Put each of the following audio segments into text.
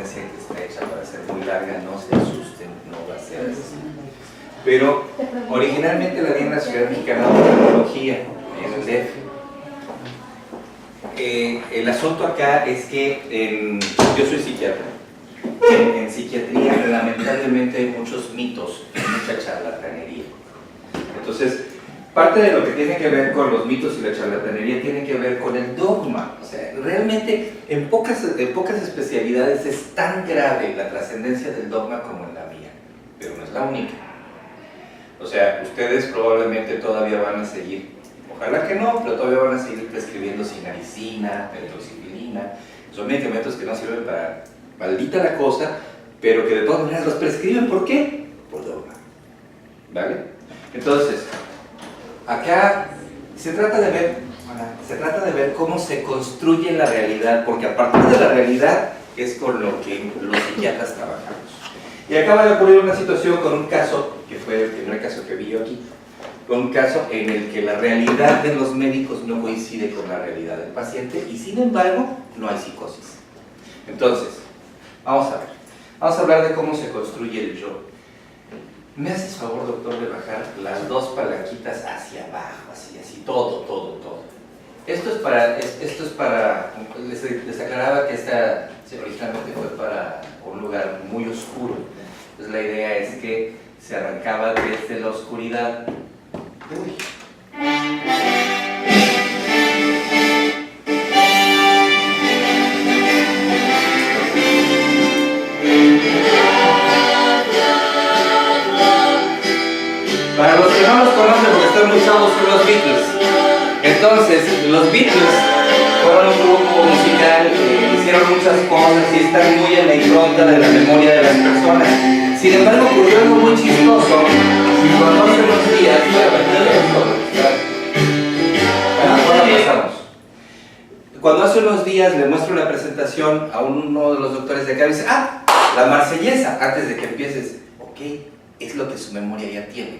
conferencia que está hecha para ser muy larga, no se asusten, no va a ser así. Pero originalmente la di en la Sociedad Mexicana de Oftalmología, en el DF. El asunto acá es que yo soy psiquiatra. En psiquiatría lamentablemente hay muchos mitos y mucha charlatanería. Entonces, parte de lo que tiene que ver con los mitos y la charlatanería tiene que ver con el dogma. O sea, realmente en pocas especialidades es tan grave la trascendencia del dogma como en la mía, pero no es la única. O sea, ustedes probablemente todavía van a seguir, ojalá que no, pero todavía van a seguir prescribiendo sinaricina, petroxifilina. Son medicamentos que no sirven para maldita la cosa, pero que de todas maneras los prescriben. ¿Por qué? Por dogma. ¿Vale? Entonces, acá se trata de ver cómo se construye la realidad, porque a partir de la realidad es con lo que los psiquiatras trabajamos. Y acaba de ocurrir una situación con un caso, que fue el primer caso que vi yo aquí, con un caso en el que la realidad de los médicos no coincide con la realidad del paciente y sin embargo no hay psicosis. Entonces, vamos a hablar de cómo se construye el yo. ¿Me haces favor, doctor, de bajar las dos palanquitas hacia abajo, así, todo? Esto es para, les aclaraba que esta originalmente fue para un lugar muy oscuro. Entonces la idea es que se arrancaba desde la oscuridad. Uy. Para los que no los conocen porque están muy chavos, son los Beatles. Entonces, los Beatles fueron un grupo musical que hicieron muchas cosas y están muy en la impronta de la memoria de las personas. Sin embargo, ocurrió algo muy chistoso. Y cuando hace unos días, cuando hace unos días le muestro la presentación a uno de los doctores de acá y dice, ah, la Marsellesa, antes de que empieces, ok, es lo que su memoria ya tiene.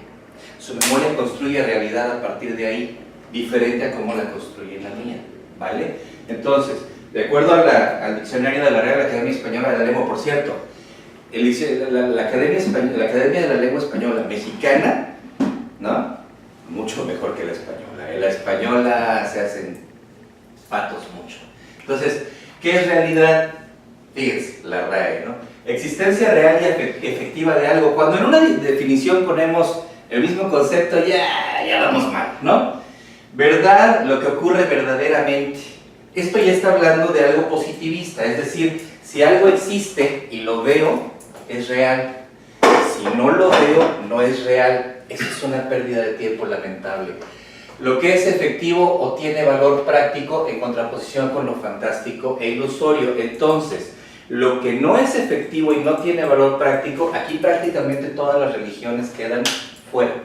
Su memoria construye realidad a partir de ahí, diferente a cómo la construye la mía, ¿vale? Entonces, de acuerdo al diccionario de la Real Academia Española de la Lengua, por cierto, la Academia de la Lengua Española mexicana, ¿no? Mucho mejor que la española. En la española se hacen patos mucho. Entonces, ¿qué es realidad? Fíjense, la RAE, ¿no? Existencia real y efectiva de algo. Cuando en una definición ponemos el mismo concepto, ya vamos mal, ¿no? Verdad, lo que ocurre verdaderamente. Esto ya está hablando de algo positivista, es decir, si algo existe y lo veo, es real. Si no lo veo, no es real. Eso es una pérdida de tiempo lamentable. Lo que es efectivo o tiene valor práctico en contraposición con lo fantástico e ilusorio. Entonces, lo que no es efectivo y no tiene valor práctico, aquí prácticamente todas las religiones quedan fuera,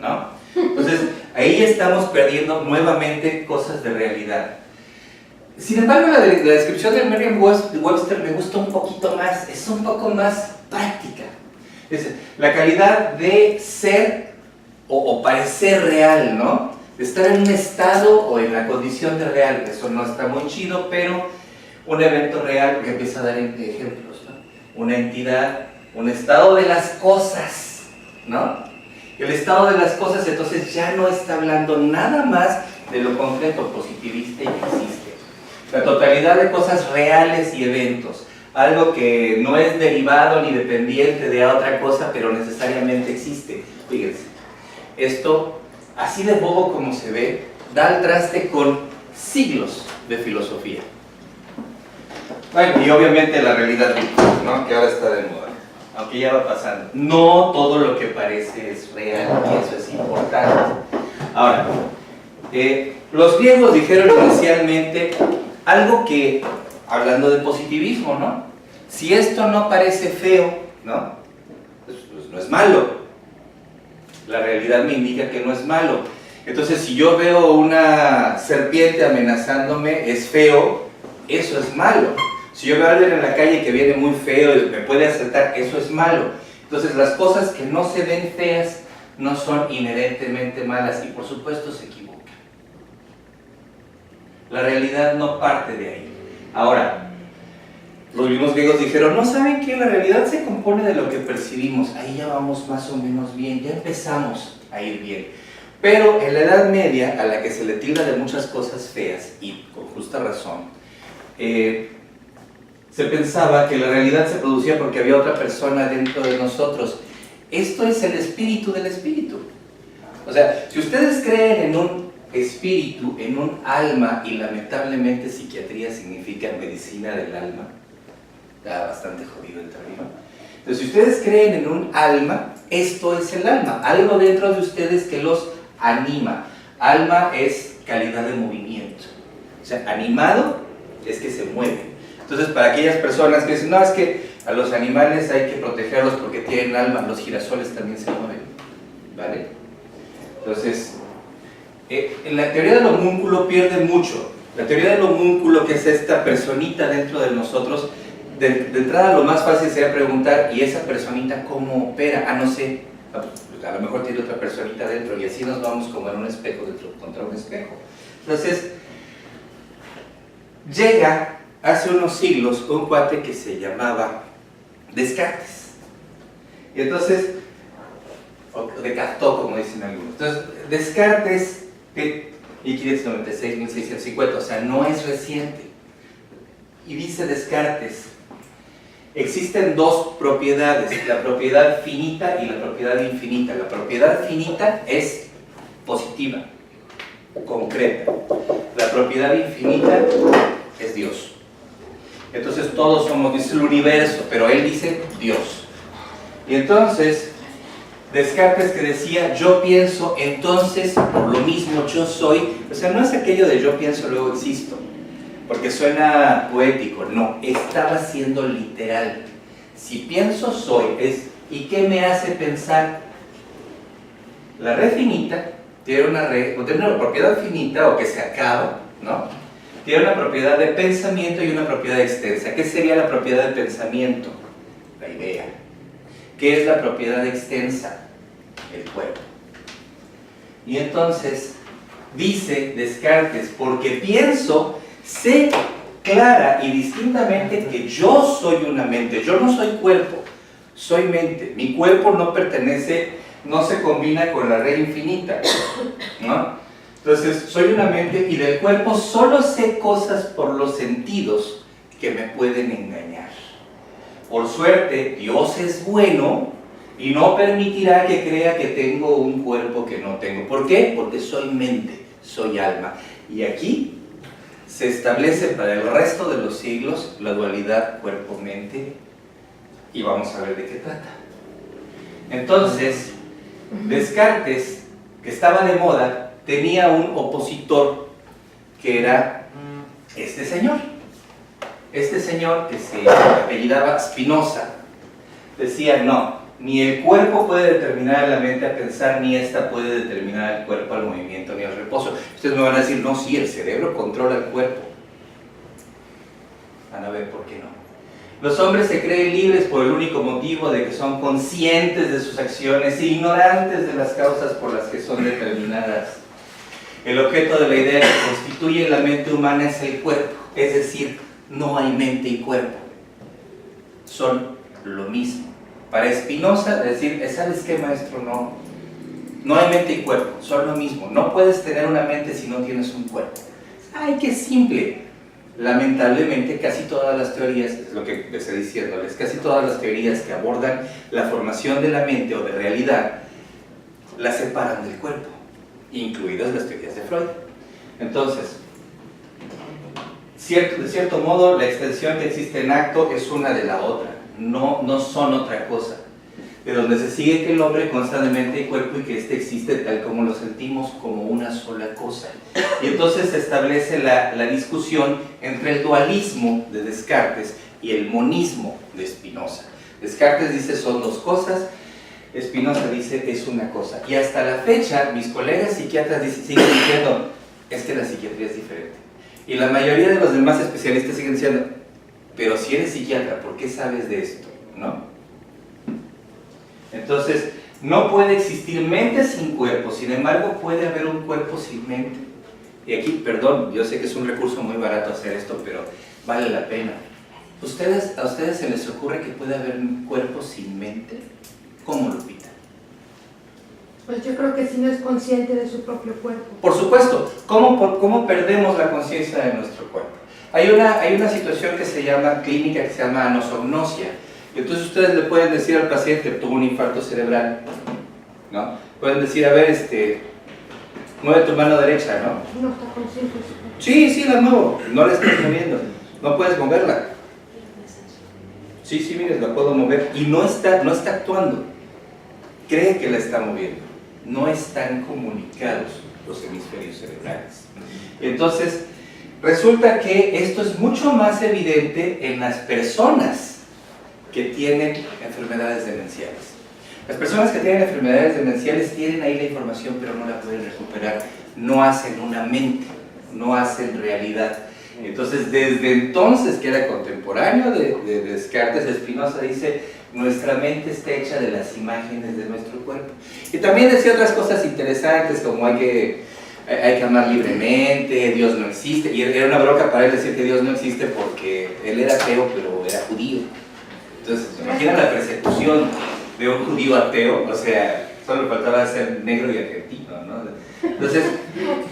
¿no? Entonces, ahí estamos perdiendo nuevamente cosas de realidad. Sin embargo, la descripción de Merriam-Webster me gusta un poquito más, es un poco más práctica. Es la calidad de ser o parecer real, ¿no? De estar en un estado o en la condición de real. Eso no está muy chido, pero un evento real que empieza a dar ejemplos, ¿no? Una entidad, un estado de las cosas, ¿no? El estado de las cosas entonces ya no está hablando nada más de lo concreto, positivista y que existe. La totalidad de cosas reales y eventos. Algo que no es derivado ni dependiente de otra cosa, pero necesariamente existe. Fíjense, esto, así de bobo como se ve, da al traste con siglos de filosofía. Bueno, y obviamente la realidad virtual, ¿no? Que ahora está de moda, aunque ya va pasando. No todo lo que parece es real, y eso es importante. Ahora, los griegos dijeron inicialmente algo que, hablando de positivismo, ¿no? Si esto no parece feo, ¿no? Pues no es malo. La realidad me indica que no es malo. Entonces, si yo veo una serpiente amenazándome, es feo, eso es malo. Si yo veo a alguien en la calle que viene muy feo y me puede asaltar, eso es malo. Entonces, las cosas que no se ven feas no son inherentemente malas y, por supuesto, se equivocan. La realidad no parte de ahí. Ahora, Los mismos griegos dijeron, no saben que la realidad se compone de lo que percibimos. Ahí ya vamos más o menos bien, ya empezamos a ir bien. Pero en la Edad Media, a la que se le tilda de muchas cosas feas, y con justa razón, se pensaba que la realidad se producía porque había otra persona dentro de nosotros. Esto es el espíritu del espíritu. O sea, si ustedes creen en un espíritu, en un alma, y lamentablemente psiquiatría significa medicina del alma, está bastante jodido el término. Entonces, si ustedes creen en un alma, esto es el alma, algo dentro de ustedes que los anima. Alma es calidad de movimiento. O sea, animado es que se mueve. Entonces, para aquellas personas que dicen, no, es que a los animales hay que protegerlos porque tienen alma, los girasoles también se mueven, ¿vale? Entonces, en la teoría del homúnculo pierde mucho. La teoría del homúnculo, que es esta personita dentro de nosotros, de entrada lo más fácil sería preguntar, ¿y esa personita cómo opera? Ah, no sé, a lo mejor tiene otra personita dentro, y así nos vamos como en un espejo contra un espejo. Entonces, llega hace unos siglos un cuate que se llamaba Descartes. Y entonces, o Descartes, como dicen algunos. Entonces, Descartes, y 596, 1650, o sea, no es reciente. Y dice Descartes, existen dos propiedades, la propiedad finita y la propiedad infinita. La propiedad finita es positiva, concreta. La propiedad infinita es Dios. Entonces todos somos, dice el universo, pero él dice Dios. Y entonces, Descartes, que decía, yo pienso, entonces por lo mismo yo soy, o sea, no es aquello de yo pienso, luego existo, porque suena poético, no, estaba siendo literal. Si pienso, soy, ¿y qué me hace pensar? La red finita tiene una propiedad finita, o que se acaba, ¿no? Tiene una propiedad de pensamiento y una propiedad extensa. ¿Qué sería la propiedad de pensamiento? La idea. ¿Qué es la propiedad extensa? El cuerpo. Y entonces, dice Descartes, porque pienso, sé clara y distintamente que yo soy una mente. Yo no soy cuerpo, soy mente. Mi cuerpo no pertenece, no se combina con la red infinita, ¿no? Entonces, soy una mente y del cuerpo solo sé cosas por los sentidos que me pueden engañar. Por suerte, Dios es bueno y no permitirá que crea que tengo un cuerpo que no tengo. ¿Por qué? Porque soy mente, soy alma. Y aquí se establece para el resto de los siglos la dualidad cuerpo-mente, y vamos a ver de qué trata. Entonces, Descartes, que estaba de moda, tenía un opositor que era este señor. Este señor, que se apellidaba Spinoza, decía, no, ni el cuerpo puede determinar a la mente a pensar, ni esta puede determinar al cuerpo al movimiento ni al reposo. Ustedes me van a decir, no, sí, el cerebro controla el cuerpo. Van a ver por qué no. Los hombres se creen libres por el único motivo de que son conscientes de sus acciones e ignorantes de las causas por las que son determinadas. El objeto de la idea que constituye la mente humana es el cuerpo, es decir, no hay mente y cuerpo, son lo mismo. Para Spinoza, decir, ¿sabes qué, maestro? No hay mente y cuerpo, son lo mismo. No puedes tener una mente si no tienes un cuerpo. ¡Ay, qué simple! Lamentablemente, casi todas las teorías, es lo que empecé diciéndoles, casi todas las teorías que abordan la formación de la mente o de realidad, la separan del cuerpo, incluidas las teorías de Freud. Entonces, de cierto modo, la extensión que existe en acto es una de la otra, no son otra cosa. De donde se sigue que el hombre consta de mente y cuerpo y que éste existe tal como lo sentimos, como una sola cosa. Y entonces se establece la discusión entre el dualismo de Descartes y el monismo de Spinoza. Descartes dice son dos cosas, Spinoza dice es una cosa. Y hasta la fecha, mis colegas psiquiatras siguen diciendo, es que la psiquiatría es diferente. Y la mayoría de los demás especialistas siguen diciendo, pero si eres psiquiatra, ¿por qué sabes de esto? ¿No? Entonces, no puede existir mente sin cuerpo, sin embargo, puede haber un cuerpo sin mente. Y aquí, perdón, yo sé que es un recurso muy barato hacer esto, pero vale la pena. ¿A ustedes se les ocurre que puede haber un cuerpo sin mente? ¿Cómo, Lupita? Pues yo creo que si no es consciente de su propio cuerpo. Por supuesto. ¿Cómo perdemos la conciencia de nuestro cuerpo? Hay una situación que se llama clínica, que se llama anosognosia. Entonces ustedes le pueden decir al paciente, tuvo un infarto cerebral, ¿no? Pueden decir, a ver, mueve tu mano derecha, ¿no? No está consciente de su cuerpo. Sí, la muevo. No la estás moviendo. No puedes moverla. Sí, mires, la puedo mover. Y no está actuando. Cree que la está moviendo. No están comunicados los hemisferios cerebrales. Entonces, resulta que esto es mucho más evidente en las personas que tienen enfermedades demenciales. Las personas que tienen enfermedades demenciales tienen ahí la información, pero no la pueden recuperar. No hacen una mente, no hacen realidad. Entonces, desde entonces, que era contemporáneo de Descartes, Spinoza dice, nuestra mente está hecha de las imágenes de nuestro cuerpo. Y también decía otras cosas interesantes, como hay que amar libremente, Dios no existe. Y era una bronca para él decir que Dios no existe porque él era ateo, pero era judío. Entonces, imagina la persecución de un judío ateo, o sea, solo faltaba ser negro y argentino, ¿no? Entonces,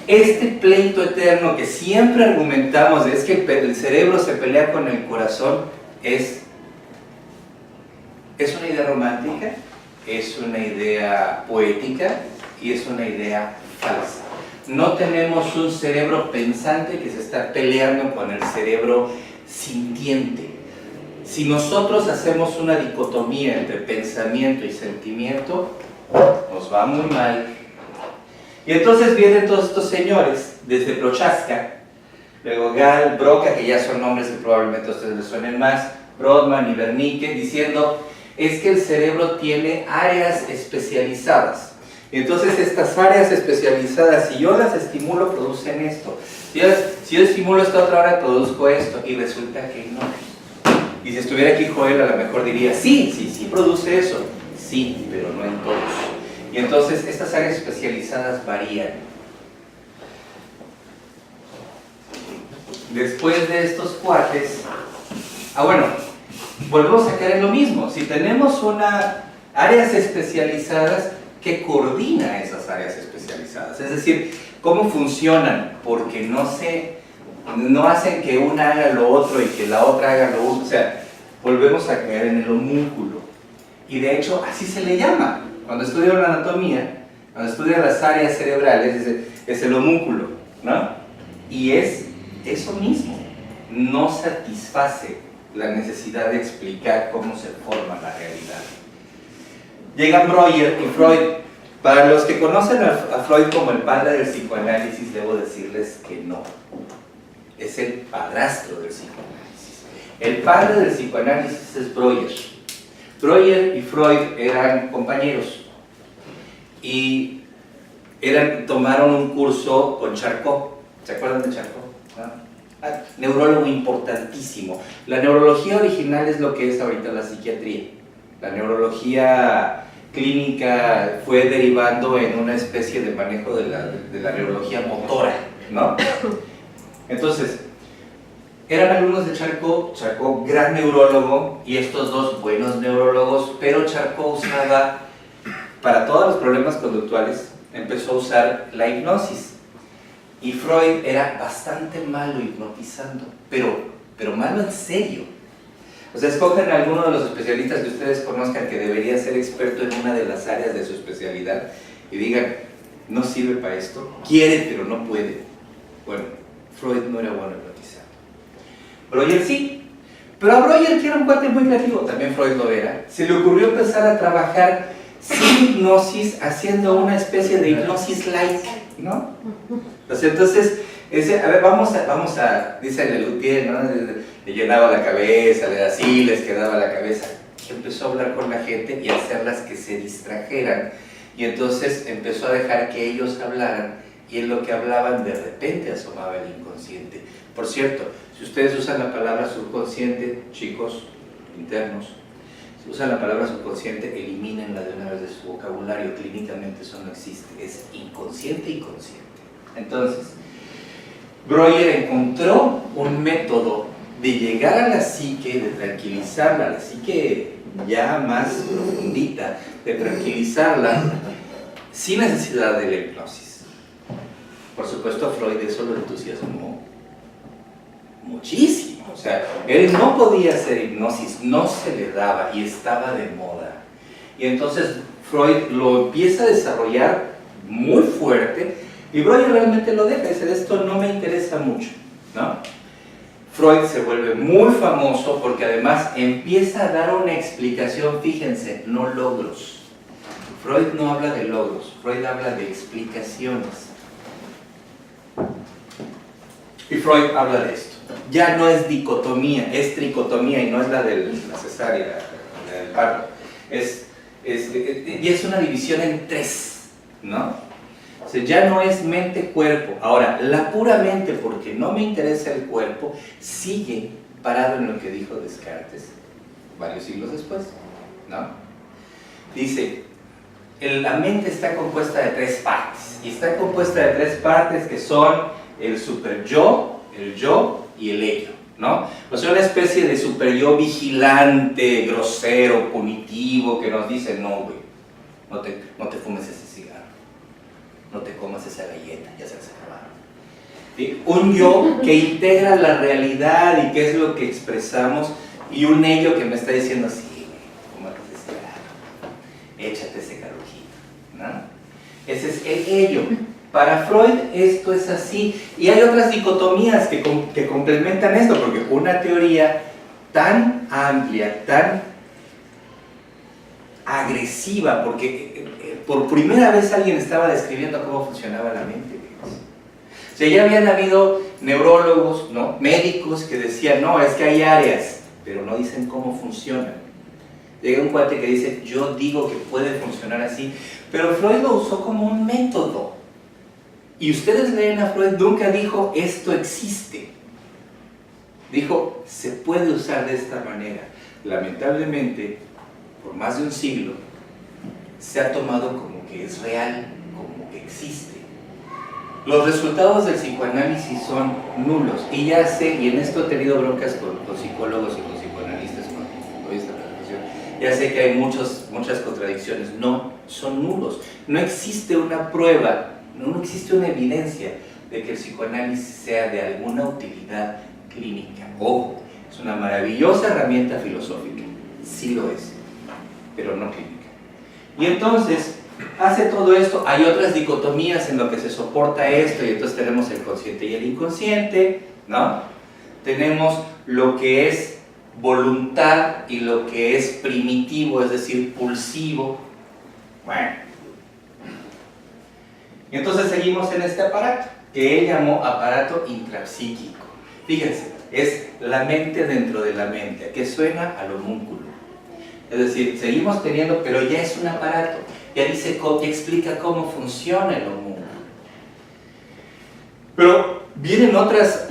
este pleito eterno que siempre argumentamos de es que el cerebro se pelea con el corazón, es una idea romántica, es una idea poética y es una idea falsa. No tenemos un cerebro pensante que se está peleando con el cerebro sintiente. Si nosotros hacemos una dicotomía entre pensamiento y sentimiento, nos va muy mal. Y entonces vienen todos estos señores, desde Prochaska, luego Gall, Broca, que ya son nombres que probablemente a ustedes les suenen más, Brodmann y Wernicke, diciendo, es que el cerebro tiene áreas especializadas. Y entonces estas áreas especializadas, si yo las estimulo, producen esto. Si yo estimulo esta otra área, produzco esto. Y resulta que no. Y si estuviera aquí Joel, a lo mejor diría, sí produce eso. Sí, pero no en todos. Y entonces estas áreas especializadas varían. Después de estos cuates, volvemos a caer en lo mismo. Si tenemos áreas especializadas, ¿qué coordina esas áreas especializadas? Es decir, ¿cómo funcionan? Porque no hacen que una haga lo otro y que la otra haga lo otro. O sea, volvemos a caer en el homúnculo. Y de hecho, así se le llama. Cuando estudian la anatomía, cuando estudian las áreas cerebrales, es el homúnculo, ¿no? Y es eso mismo. No satisface la necesidad de explicar cómo se forma la realidad. Llegan Breuer y Freud. Para los que conocen a Freud como el padre del psicoanálisis, debo decirles que no. Es el padrastro del psicoanálisis. El padre del psicoanálisis es Breuer. Breuer y Freud eran compañeros y tomaron un curso con Charcot. ¿Se acuerdan de Charcot? ¿No? Neurólogo importantísimo. La neurología original es lo que es ahorita la psiquiatría. La neurología clínica fue derivando en una especie de manejo de la neurología motora, ¿no? Entonces, eran alumnos de Charcot, gran neurólogo, y estos dos buenos neurólogos, pero Charcot usaba, para todos los problemas conductuales, empezó a usar la hipnosis. Y Freud era bastante malo hipnotizando, pero malo en serio. O sea, escogen a alguno de los especialistas que ustedes conozcan que debería ser experto en una de las áreas de su especialidad y digan, no sirve para esto, quiere pero no puede. Bueno, Freud no era bueno hipnotizando. Breuer sí, pero a Breuer, que era un cuate muy creativo, también Freud lo era, se le ocurrió empezar a trabajar sin hipnosis, haciendo una especie de hipnosis light, ¿no? Entonces, a ver, vamos a dice Lelutier, ¿no? Le llenaba la cabeza, así les quedaba la cabeza. Y empezó a hablar con la gente y a hacerlas que se distrajeran. Y entonces empezó a dejar que ellos hablaran, y en lo que hablaban de repente asomaba el inconsciente. Por cierto, si ustedes usan la palabra subconsciente, chicos internos, si usan la palabra subconsciente, elimínenla de una vez de su vocabulario. Clínicamente eso no existe, es inconsciente y consciente. Entonces, Breuer encontró un método de llegar a la psique, de tranquilizarla, la psique ya más profundita, de tranquilizarla sin necesidad de la hipnosis. Por supuesto, a Freud eso lo entusiasmó muchísimo. O sea, él no podía hacer hipnosis, no se le daba y estaba de moda. Y entonces Freud lo empieza a desarrollar muy fuerte y Breuer realmente lo deja, dice, esto no me interesa mucho, ¿no? Freud se vuelve muy famoso porque además empieza a dar una explicación, fíjense, no logros. Freud no habla de logros, Freud habla de explicaciones. Y Freud habla de esto. Ya no es dicotomía, es tricotomía y no es la de la cesárea, la del parto. Y es una división en tres, ¿no? O sea, ya no es mente-cuerpo. Ahora, la pura mente, porque no me interesa el cuerpo, sigue parado en lo que dijo Descartes varios siglos después, ¿no? Dice, la mente está compuesta de tres partes, y está compuesta de tres partes que son el super-yo, el yo y el ello, ¿no? O sea, una especie de super-yo vigilante, grosero, punitivo, que nos dice, no, güey, no te fumes ese cigarro, no te comas esa galleta, ya se las acabaron. ¿Sí? Un yo que integra la realidad y qué es lo que expresamos, y un ello que me está diciendo, sí, fúmate ese cigarro, échate ese carujito, ¿no? Ese es el ello. Para Freud esto es así, y hay otras dicotomías que complementan esto, porque una teoría tan amplia, tan agresiva, porque por primera vez alguien estaba describiendo cómo funcionaba la mente. O sea, ya habían habido neurólogos, ¿no?, médicos que decían, no, es que hay áreas, pero no dicen cómo funcionan. Llega un cuate que dice, yo digo que puede funcionar así, pero Freud lo usó como un método. Y ustedes leen a Freud, nunca dijo, esto existe. Dijo, se puede usar de esta manera. Lamentablemente, por más de un siglo, se ha tomado como que es real, como que existe. Los resultados del psicoanálisis son nulos. Y ya sé, y en esto he tenido broncas con psicólogos y con psicoanalistas con esta presentación, ya sé que hay muchas contradicciones. No, son nulos. No existe una prueba, no existe una evidencia de que el psicoanálisis sea de alguna utilidad clínica. Ojo, es una maravillosa herramienta filosófica, sí lo es, pero no clínica. Y entonces, hace todo esto, hay otras dicotomías en lo que se soporta esto, y entonces tenemos el consciente y el inconsciente, ¿no? Tenemos lo que es voluntad y lo que es primitivo, es decir, pulsivo. Bueno. Y entonces seguimos en este aparato, que él llamó aparato intrapsíquico. Fíjense, es la mente dentro de la mente, que suena al homúnculo. Es decir, seguimos teniendo, pero ya es un aparato. Ya dice, ya explica cómo funciona el homúnculo. Pero vienen otras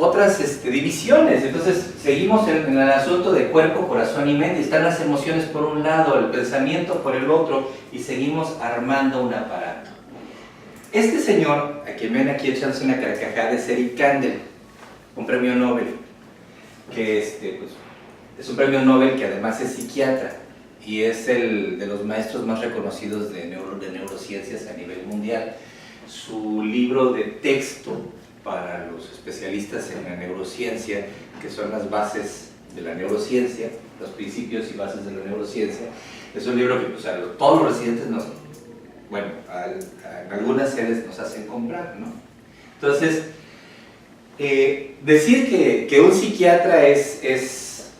divisiones. Entonces seguimos en el asunto de cuerpo, corazón y mente. Están las emociones por un lado, el pensamiento por el otro, y seguimos armando un aparato. Este señor, a quien ven aquí echándose una carcajada, es Eric Kandel, un premio Nobel, que pues, es un premio Nobel que además es psiquiatra y es el de los maestros más reconocidos de neurociencias a nivel mundial. Su libro de texto para los especialistas en la neurociencia, que son las bases de la neurociencia, los principios y bases de la neurociencia, es un libro que pues, todos los residentes en algunas sedes nos hacen comprar, ¿no? Entonces, decir que un psiquiatra es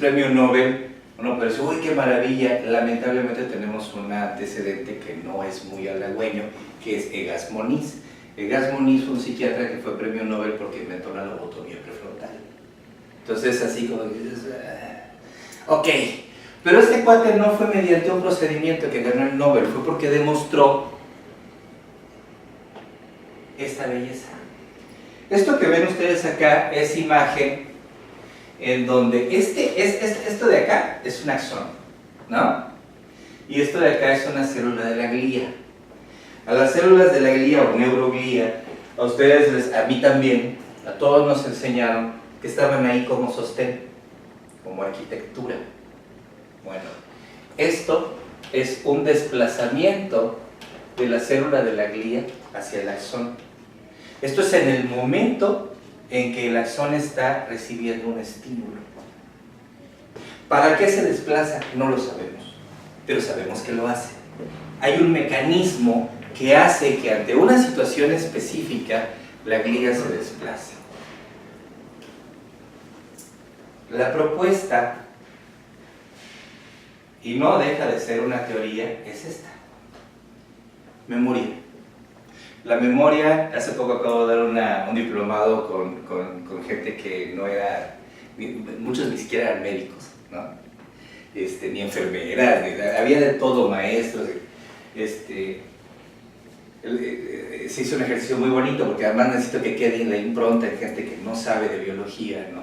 premio Nobel, uno puede decir, uy, qué maravilla. Lamentablemente tenemos un antecedente que no es muy halagüeño, que es Egas Moniz. Egas Moniz fue un psiquiatra que fue premio Nobel porque inventó la lobotomía prefrontal. Entonces, así como que dices, ok. Pero este cuate no fue mediante un procedimiento que ganó el Nobel, fue porque demostró esta belleza. Esto que ven ustedes acá es imagen en donde esto de acá es un axón, ¿no? Y esto de acá es una célula de la glía. A las células de la glía o neuroglía, a ustedes, a mí también, a todos nos enseñaron que estaban ahí como sostén, como arquitectura. Bueno, esto es un desplazamiento de la célula de la glía hacia el axón. Esto es en el momento en que el axón está recibiendo un estímulo. ¿Para qué se desplaza? No lo sabemos, pero sabemos que lo hace. Hay un mecanismo que hace que ante una situación específica la glía se desplace. La propuesta, y no deja de ser una teoría, es esta: memoria. La memoria, hace poco acabo de dar un diplomado con gente que no era, muchos ni siquiera eran médicos, ¿no? Ni enfermeras, había de todo, maestros. Se hizo un ejercicio muy bonito porque además necesito que quede en la impronta de gente que no sabe de biología, ¿no?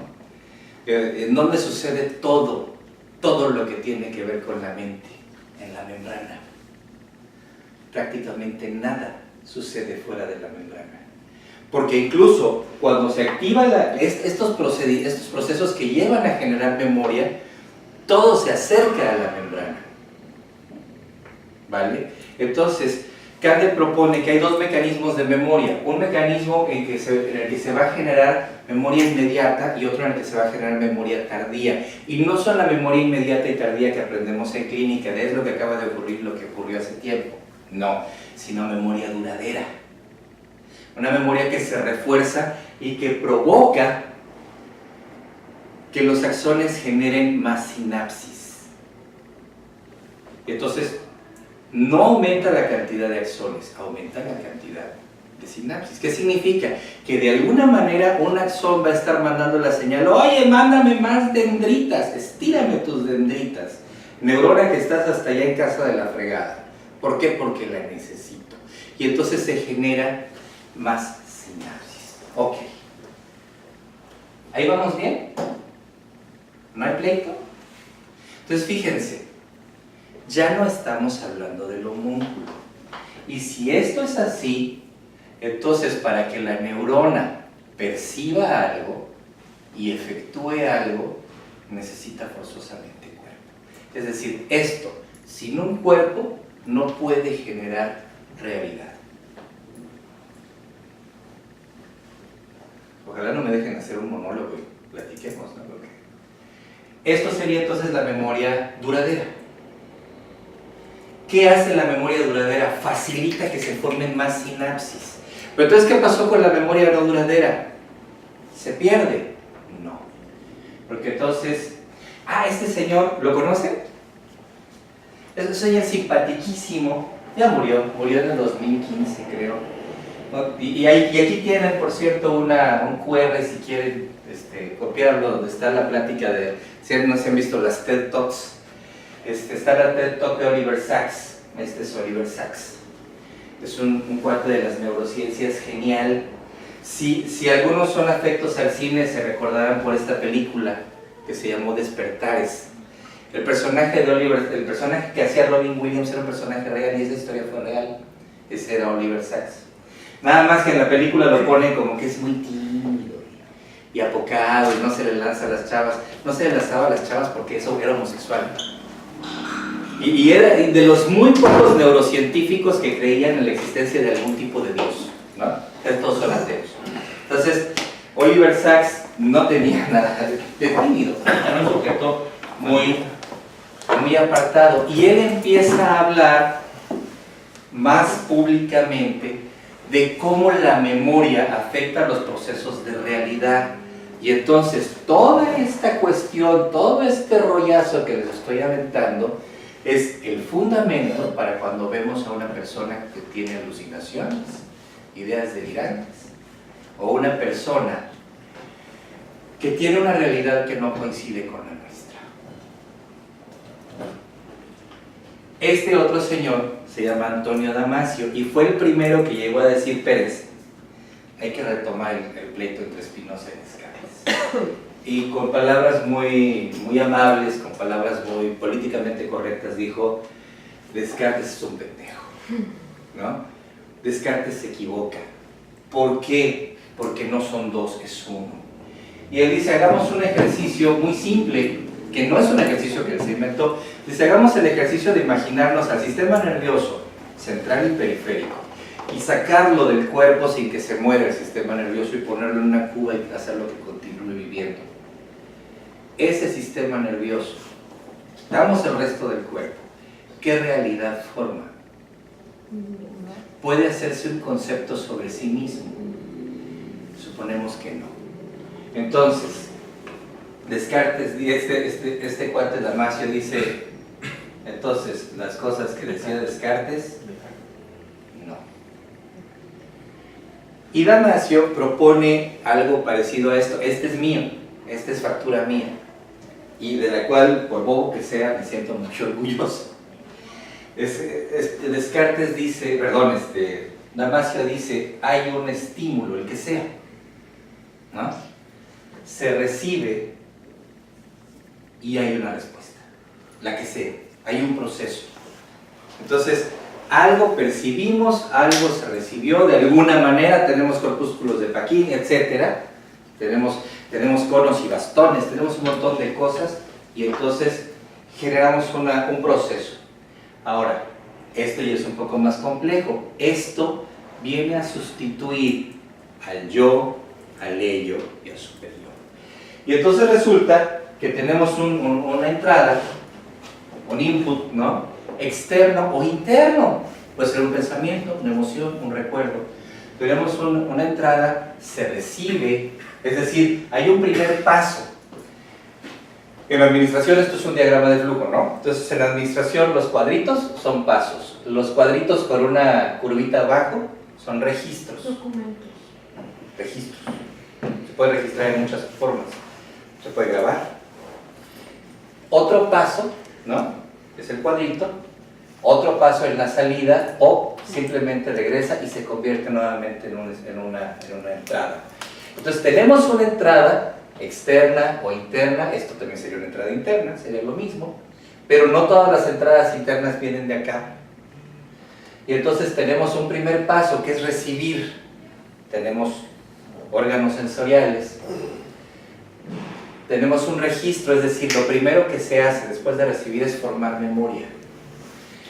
En donde sucede todo lo que tiene que ver con la mente, en la membrana. Prácticamente nada sucede fuera de la membrana. Porque incluso cuando se activa estos procesos que llevan a generar memoria, todo se acerca a la membrana. ¿Vale? Entonces, Kandel propone que hay dos mecanismos de memoria. Un mecanismo en el que se va a generar memoria inmediata y otro en el que se va a generar memoria tardía. Y no son la memoria inmediata y tardía que aprendemos en clínica, de es lo que acaba de ocurrir, lo que ocurrió hace tiempo. No, sino memoria duradera. Una memoria que se refuerza y que provoca que los axones generen más sinapsis. Entonces, no aumenta la cantidad de axones, aumenta la cantidad de sinapsis. ¿Qué significa? Que de alguna manera un axón va a estar mandando la señal: oye, mándame más dendritas, estírame tus dendritas. Neurona que estás hasta allá en casa de la fregada. ¿Por qué? Porque la necesito. Y entonces se genera más sinapsis. Ok. ¿Ahí vamos bien? ¿No hay pleito? Entonces fíjense, ya no estamos hablando del homúnculo. Y si esto es así, entonces para que la neurona perciba algo y efectúe algo, necesita forzosamente cuerpo. Es decir, esto, sin un cuerpo, no puede generar realidad. Ojalá no me dejen hacer un monólogo y platiquemos, ¿no? Porque esto sería entonces la memoria duradera. ¿Qué hace la memoria duradera? Facilita que se formen más sinapsis. Pero entonces, ¿qué pasó con la memoria no duradera? ¿Se pierde? No. Porque entonces, este señor, ¿lo conocen? Es un señor simpaticísimo, ya murió en el 2015 creo. Y aquí tienen, por cierto, un QR si quieren copiarlo, donde está la plática de, si no se han visto las TED Talks, está la TED Talk de Oliver Sacks. Este es Oliver Sacks, es un cuate de las neurociencias genial. Si algunos son afectos al cine, se recordarán por esta película que se llamó Despertares. El personaje de Oliver, el personaje que hacía Robin Williams era un personaje real y esa historia fue real. Ese era Oliver Sacks. Nada más que en la película lo ponen como que es muy tímido y apocado y no se le lanza a las chavas. No se le lanzaba a las chavas porque eso era homosexual. Y era de los muy pocos neurocientíficos que creían en la existencia de algún tipo de Dios, ¿no? Todos son ateos. Entonces, Oliver Sacks no tenía nada de tímido, era un sujeto muy apartado, y él empieza a hablar más públicamente de cómo la memoria afecta los procesos de realidad. Y entonces toda esta cuestión, todo este rollazo que les estoy aventando, es el fundamento para cuando vemos a una persona que tiene alucinaciones, ideas delirantes, o una persona que tiene una realidad que no coincide con la nuestra. Este otro señor se llama Antonio Damasio y fue el primero que llegó a decir: Pérez, hay que retomar el pleito entre Spinoza y Descartes. Y con palabras muy amables, con palabras muy políticamente correctas, dijo: Descartes es un pendejo, ¿no? Descartes se equivoca. ¿Por qué? Porque no son dos, es uno. Y él dice, hagamos un ejercicio muy simple, que no es un ejercicio que él se inventó. Dice, hagamos el ejercicio de imaginarnos al sistema nervioso central y periférico y sacarlo del cuerpo sin que se muera el sistema nervioso y ponerlo en una cuba y hacerlo que continúe viviendo. Ese sistema nervioso, quitamos el resto del cuerpo, ¿qué realidad forma? ¿Puede hacerse un concepto sobre sí mismo? Suponemos que no. Entonces, Descartes, este cuate Damasio dice, entonces, las cosas que decía Descartes, no. Y Damasio propone algo parecido a esto. Este es mío, esta es factura mía, y de la cual, por bobo que sea, me siento mucho orgulloso. Descartes dice, perdón, Damasio dice, hay un estímulo, el que sea, ¿no? Se recibe y hay una respuesta, la que sea, hay un proceso. Entonces, algo percibimos, algo se recibió de alguna manera, tenemos corpúsculos de Pacini, etc. Tenemos conos y bastones, tenemos un montón de cosas y entonces generamos un proceso. Ahora, esto ya es un poco más complejo. Esto viene a sustituir al yo, al ello y al superior. Y entonces resulta que tenemos una entrada, un input, ¿no? Externo o interno. Puede ser un pensamiento, una emoción, un recuerdo. Tenemos una entrada, se recibe, es decir, hay un primer paso. En la administración esto es un diagrama de flujo, ¿no? Entonces en la administración los cuadritos son pasos. Los cuadritos con una curvita abajo son registros. Documentos. Registros. Se puede registrar en muchas formas. Se puede grabar. Otro paso, ¿no? Es el cuadrito. Otro paso en la salida o simplemente regresa y se convierte nuevamente en una entrada. Entonces tenemos una entrada externa o interna, esto también sería una entrada interna, sería lo mismo, pero no todas las entradas internas vienen de acá. Y entonces tenemos un primer paso que es recibir. Tenemos órganos sensoriales. Tenemos un registro, es decir, lo primero que se hace después de recibir es formar memoria.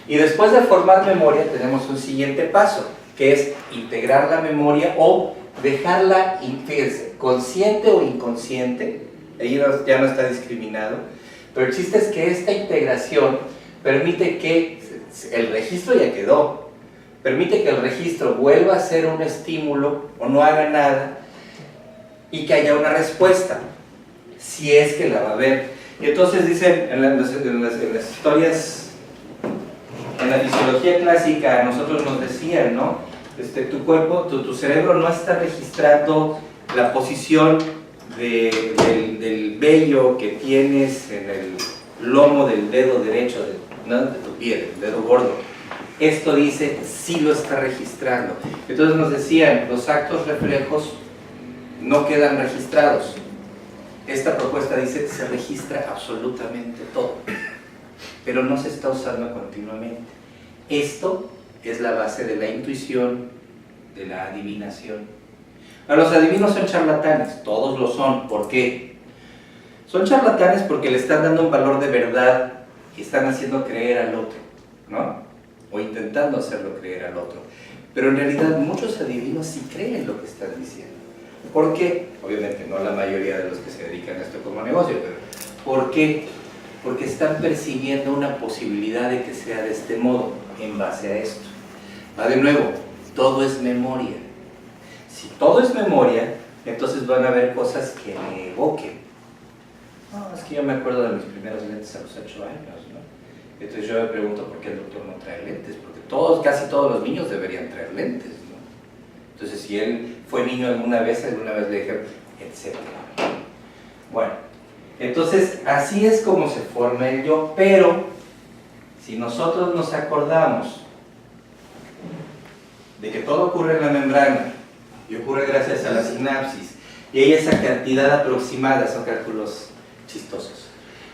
Y después de formar memoria tenemos un siguiente paso, que es integrar la memoria o dejarla, fíjense, consciente o inconsciente, ahí ya no está discriminado, pero el chiste es que esta integración permite que el registro ya quedó, permite que el registro vuelva a ser un estímulo o no haga nada y que haya una respuesta, si es que la va a haber. Y entonces dicen en las historias, en la fisiología clásica, a nosotros nos decían, ¿no? Tu cuerpo, tu cerebro no está registrando la posición del vello que tienes en el lomo del dedo derecho de tu pie, del dedo gordo. Esto dice, sí lo está registrando. Entonces nos decían, los actos reflejos no quedan registrados. Esta propuesta dice, se registra absolutamente todo, pero no se está usando continuamente. Esto es la base de la intuición, de la adivinación. Ahora, los adivinos son charlatanes, todos lo son. ¿Por qué? Son charlatanes porque le están dando un valor de verdad y están haciendo creer al otro, ¿no? O intentando hacerlo creer al otro. Pero en realidad muchos adivinos sí creen lo que están diciendo. ¿Por qué? Obviamente no la mayoría de los que se dedican a esto como negocio, pero ¿por qué? Porque están percibiendo una posibilidad de que sea de este modo, en base a esto. Va de nuevo, todo es memoria. Si todo es memoria, entonces van a haber cosas que me evoquen. No, es que yo me acuerdo de mis primeros lentes a los 8 años, ¿no? Entonces yo me pregunto por qué el doctor no trae lentes, porque casi todos los niños deberían traer lentes, ¿no? Entonces si él fue niño alguna vez le dijeron, etc. Bueno, entonces así es como se forma el yo, pero si nosotros nos acordamos de que todo ocurre en la membrana y ocurre gracias a la sinapsis, y hay esa cantidad aproximada, son cálculos chistosos,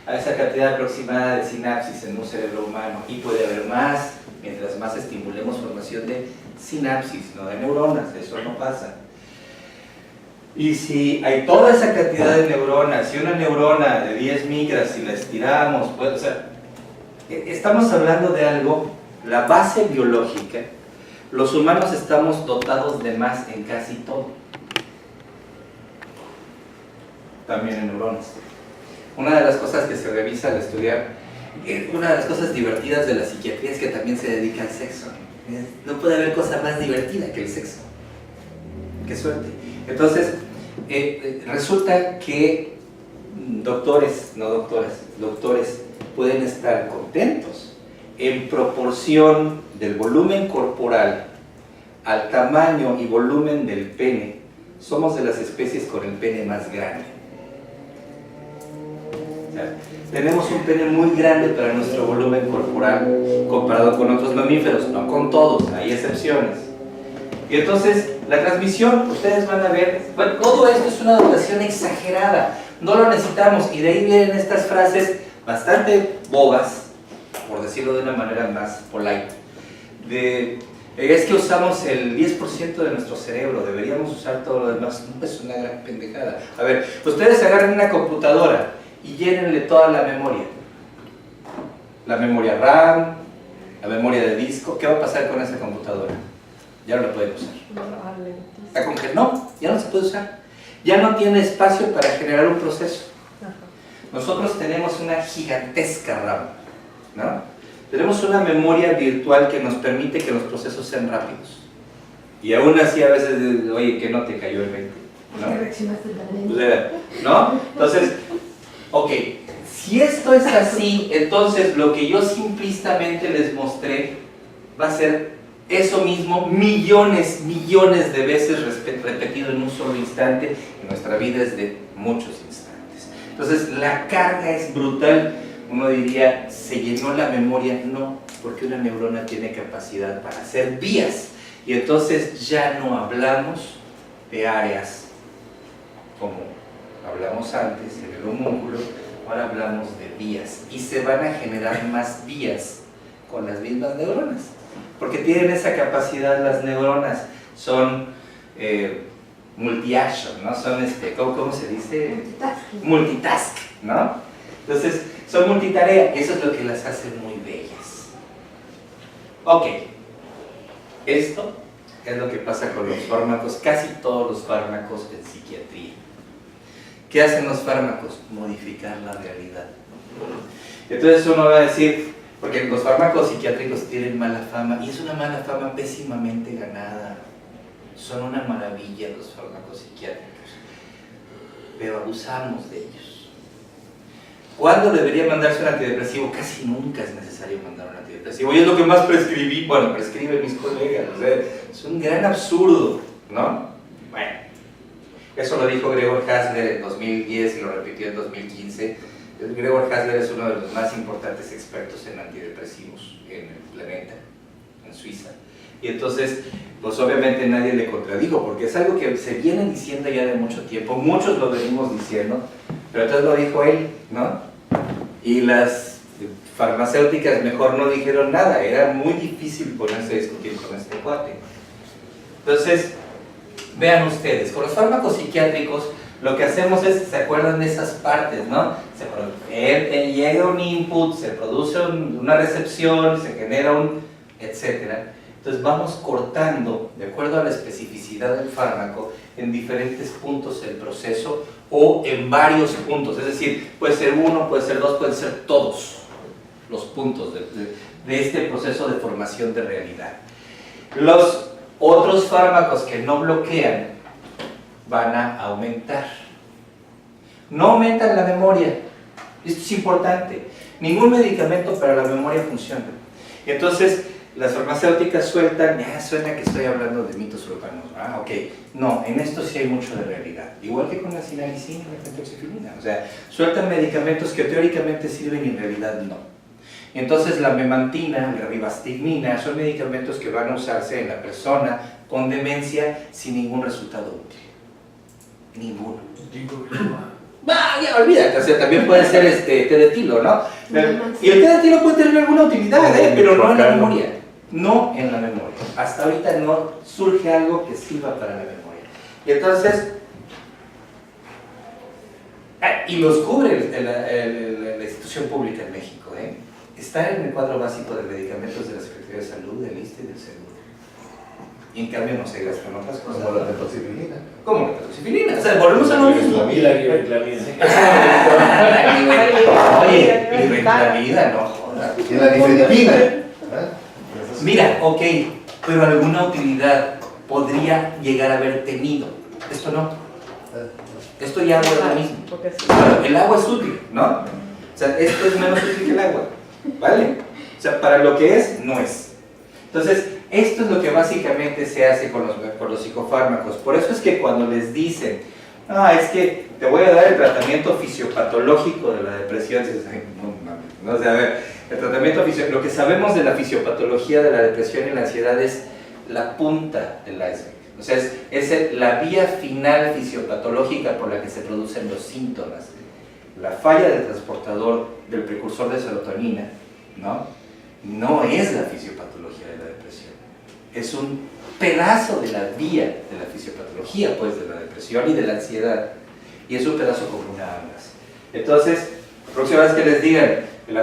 a esa cantidad aproximada de sinapsis en un cerebro humano, y puede haber más, mientras más estimulemos formación de sinapsis, no de neuronas, eso no pasa. Y si hay toda esa cantidad de neuronas, si una neurona de 10 micras, si la estiramos, pues, o sea, estamos hablando de algo, la base biológica, los humanos estamos dotados de más en casi todo. También en neuronas. Una de las cosas que se revisa al estudiar, una de las cosas divertidas de la psiquiatría es que también se dedica al sexo. No puede haber cosa más divertida que el sexo. Qué suerte. Entonces, resulta que doctores, no doctoras, doctores pueden estar contentos en proporción del volumen corporal al tamaño y volumen del pene. Somos de las especies con el pene más grande. O sea, tenemos un pene muy grande para nuestro volumen corporal comparado con otros mamíferos, no con todos, hay excepciones. Y entonces, la transmisión, ustedes van a ver, bueno, todo esto es una dotación exagerada, no lo necesitamos, y de ahí vienen estas frases bastante bobas, por decirlo de una manera más polite, es que usamos el 10% de nuestro cerebro, deberíamos usar todo lo demás. No, es una gran pendejada. A ver, ustedes agarran una computadora y llénenle toda la memoria RAM, la memoria de disco. ¿Qué va a pasar con esa computadora? Ya no la pueden usar. Está congelada. No, ya no se puede usar. Ya no tiene espacio para generar un proceso. Nosotros tenemos una gigantesca RAM, ¿no? Tenemos una memoria virtual que nos permite que los procesos sean rápidos. Y aún así a veces, oye, ¿qué no te cayó el 20? ¿No? ¿Qué reaccionaste tan bien? ¿No? Entonces, ok, si esto es así, entonces lo que yo simplistamente les mostré va a ser eso mismo millones de veces repetido en un solo instante, y nuestra vida es de muchos instantes. Entonces la carga es brutal. Uno diría, ¿se llenó la memoria? No, porque una neurona tiene capacidad para hacer vías, y entonces ya no hablamos de áreas como hablamos antes en el homúnculo, ahora hablamos de vías, y se van a generar más vías con las mismas neuronas, porque tienen esa capacidad. Las neuronas son multi-action, ¿no? Son, ¿cómo se dice? Multitask, ¿no? Entonces, son multitarea, eso es lo que las hace muy bellas. Ok, esto es lo que pasa con los fármacos, casi todos los fármacos en psiquiatría. ¿Qué hacen los fármacos? Modificar la realidad. Entonces uno va a decir, porque los fármacos psiquiátricos tienen mala fama, y es una mala fama pésimamente ganada. Son una maravilla los fármacos psiquiátricos, pero abusamos de ellos. ¿Cuándo debería mandarse un antidepresivo? Casi nunca es necesario mandar un antidepresivo. Y es lo que más prescriben mis colegas. O sea, es un gran absurdo, ¿no? Bueno, eso lo dijo Gregor Hasler en 2010 y lo repitió en 2015. Gregor Hasler es uno de los más importantes expertos en antidepresivos en el planeta, en Suiza. Y entonces, pues obviamente nadie le contradijo, porque es algo que se viene diciendo ya de mucho tiempo, muchos lo venimos diciendo, pero entonces lo dijo él, ¿no? Y las farmacéuticas mejor no dijeron nada, era muy difícil ponerse a discutir con este cuate. Entonces, vean ustedes, con los fármacos psiquiátricos lo que hacemos es, ¿se acuerdan de esas partes, no? Llega un input, se produce una recepción, se genera un, etcétera. Entonces vamos cortando, de acuerdo a la especificidad del fármaco, en diferentes puntos del proceso o en varios puntos. Es decir, puede ser uno, puede ser dos, pueden ser todos los puntos de este proceso de formación de realidad. Los otros fármacos que no bloquean van a aumentar. No aumentan la memoria. Esto es importante. Ningún medicamento para la memoria funciona. Entonces, las farmacéuticas sueltan, ya suena que estoy hablando de mitos urbanos. Ah, ok. No, en esto sí hay mucho de realidad. Igual que con la sinalicina y la pentoxifilina. O sea, sueltan medicamentos que teóricamente sirven y en realidad no. Entonces, la memantina, la rivastigmina, son medicamentos que van a usarse en la persona con demencia sin ningún resultado útil. Ninguno. Ya, olvídate, o sea, también puede ser té de tilo, ¿no? Y el té de tilo puede tener alguna utilidad, pero no en la memoria. No en la memoria. Hasta ahorita no surge algo que sirva para la memoria. Y entonces, Y los cubre la institución pública en México, ¿eh? Está en el cuadro básico de medicamentos de la Secretaría de Salud, del ISSSTE y del Seguro. Y en cambio no se gasta en otras cosas. Como la tetroxifilina. Como la tetroxifilina. O sea, volvemos a lo mismo. Y la ivermectina. Oye, ivermectina, no jodas. Y la nifedipina. Mira, ok, pero alguna utilidad podría llegar a haber tenido. Esto no. Esto ya no es lo mismo. Claro, el agua es útil, ¿no? O sea, esto es menos útil que el agua, ¿vale? O sea, para lo que es, no es. Entonces, esto es lo que básicamente se hace con los psicofármacos. Por eso es que cuando les dicen, es que te voy a dar el tratamiento fisiopatológico de la depresión, dices, no, o sea, a ver, el tratamiento lo que sabemos de la fisiopatología de la depresión y la ansiedad es la punta del iceberg. O sea, es la vía final fisiopatológica por la que se producen los síntomas. La falla del transportador del precursor de serotonina, no es la fisiopatología de la depresión. Es un pedazo de la vía de la fisiopatología, pues, de la depresión y de la ansiedad. Y es un pedazo común a ambas. Entonces, la próxima vez que les digan que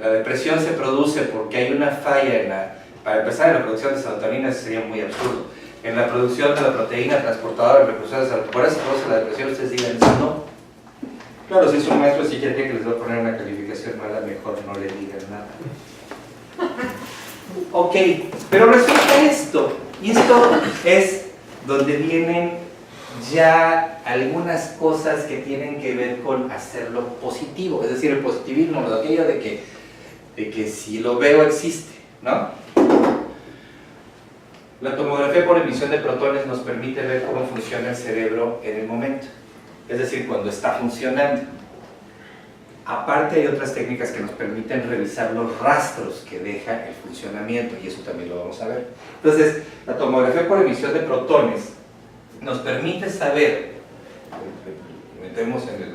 la depresión se produce porque hay una falla para empezar, en la producción de serotonina, eso sería muy absurdo. En la producción de la proteína transportadora del precursor de serotonina, por eso se produce la depresión, ustedes digan eso, no. Claro, si es un maestro de psiquiatría que les va a poner una calificación mala, mejor no le digan nada. Ok, pero resulta esto, y esto es donde vienen ya algunas cosas que tienen que ver con hacerlo positivo, es decir, el positivismo, lo de aquello de que si lo veo existe, ¿no? La tomografía por emisión de protones nos permite ver cómo funciona el cerebro en el momento, es decir, cuando está funcionando. Aparte hay otras técnicas que nos permiten revisar los rastros que deja el funcionamiento, y eso también lo vamos a ver. Entonces, la tomografía por emisión de protones nos permite saber, metemos en el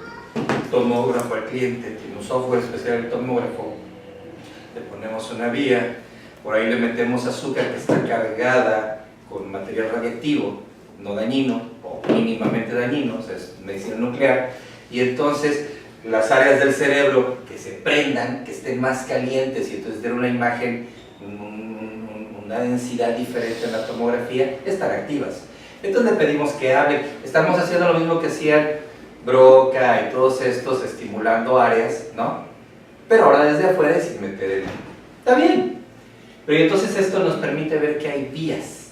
tomógrafo al cliente, tiene un software especial el tomógrafo, le ponemos una vía, por ahí le metemos azúcar que está cargada con material radiactivo, no dañino, o mínimamente dañino, o sea, es medicina nuclear, y entonces las áreas del cerebro que se prendan, que estén más calientes, y entonces den una imagen, una densidad diferente en la tomografía, están activas. Entonces le pedimos que hable. Estamos haciendo lo mismo que hacían Broca y todos estos, estimulando áreas, ¿no? Pero ahora desde afuera sin meter el... Está bien. Pero entonces esto nos permite ver que hay vías,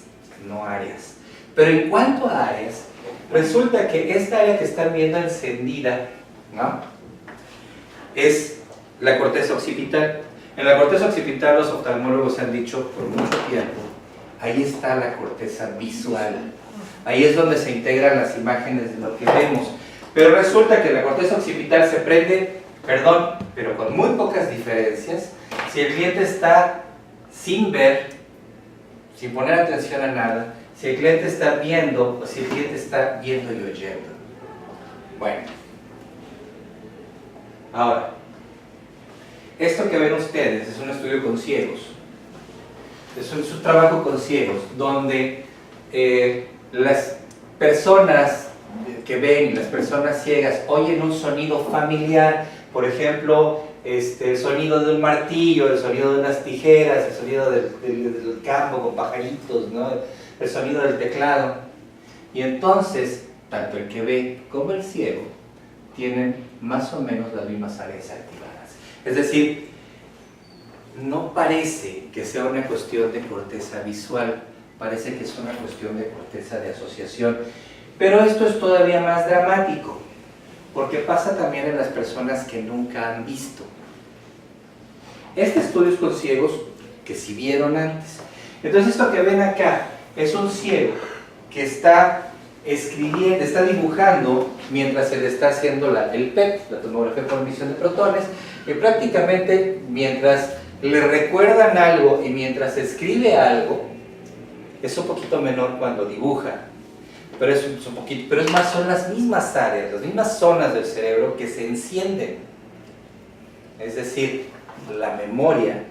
no áreas. Pero en cuanto a áreas, resulta que esta área que están viendo encendida, ¿no?, es la corteza occipital. En la corteza occipital los oftalmólogos han dicho por mucho tiempo, ahí está la corteza visual. Ahí es donde se integran las imágenes de lo que vemos. Pero resulta que la corteza occipital se prende, pero con muy pocas diferencias, si el cliente está sin ver, sin poner atención a nada, si el cliente está viendo o si el cliente está viendo y oyendo. Bueno, ahora, esto que ven ustedes es un estudio con ciegos. Es un trabajo con ciegos, donde las personas que ven, las personas ciegas, oyen un sonido familiar, por ejemplo, el sonido de un martillo, el sonido de unas tijeras, el sonido del campo con pajaritos, ¿no?, el sonido del teclado. Y entonces, tanto el que ve como el ciego tienen más o menos las mismas áreas activadas. Es decir, no parece que sea una cuestión de corteza visual, parece que es una cuestión de corteza de asociación. Pero esto es todavía más dramático, porque pasa también en las personas que nunca han visto. Este estudio es con ciegos que sí vieron antes. Entonces esto que ven acá es un ciego que está escribiendo, está dibujando mientras se le está haciendo el PET, la tomografía por emisión de protones, y prácticamente mientras le recuerdan algo y mientras escribe algo, es un poquito menor cuando dibuja, pero es un poquito, pero es más, son las mismas áreas, las mismas zonas del cerebro que se encienden. Es decir, la memoria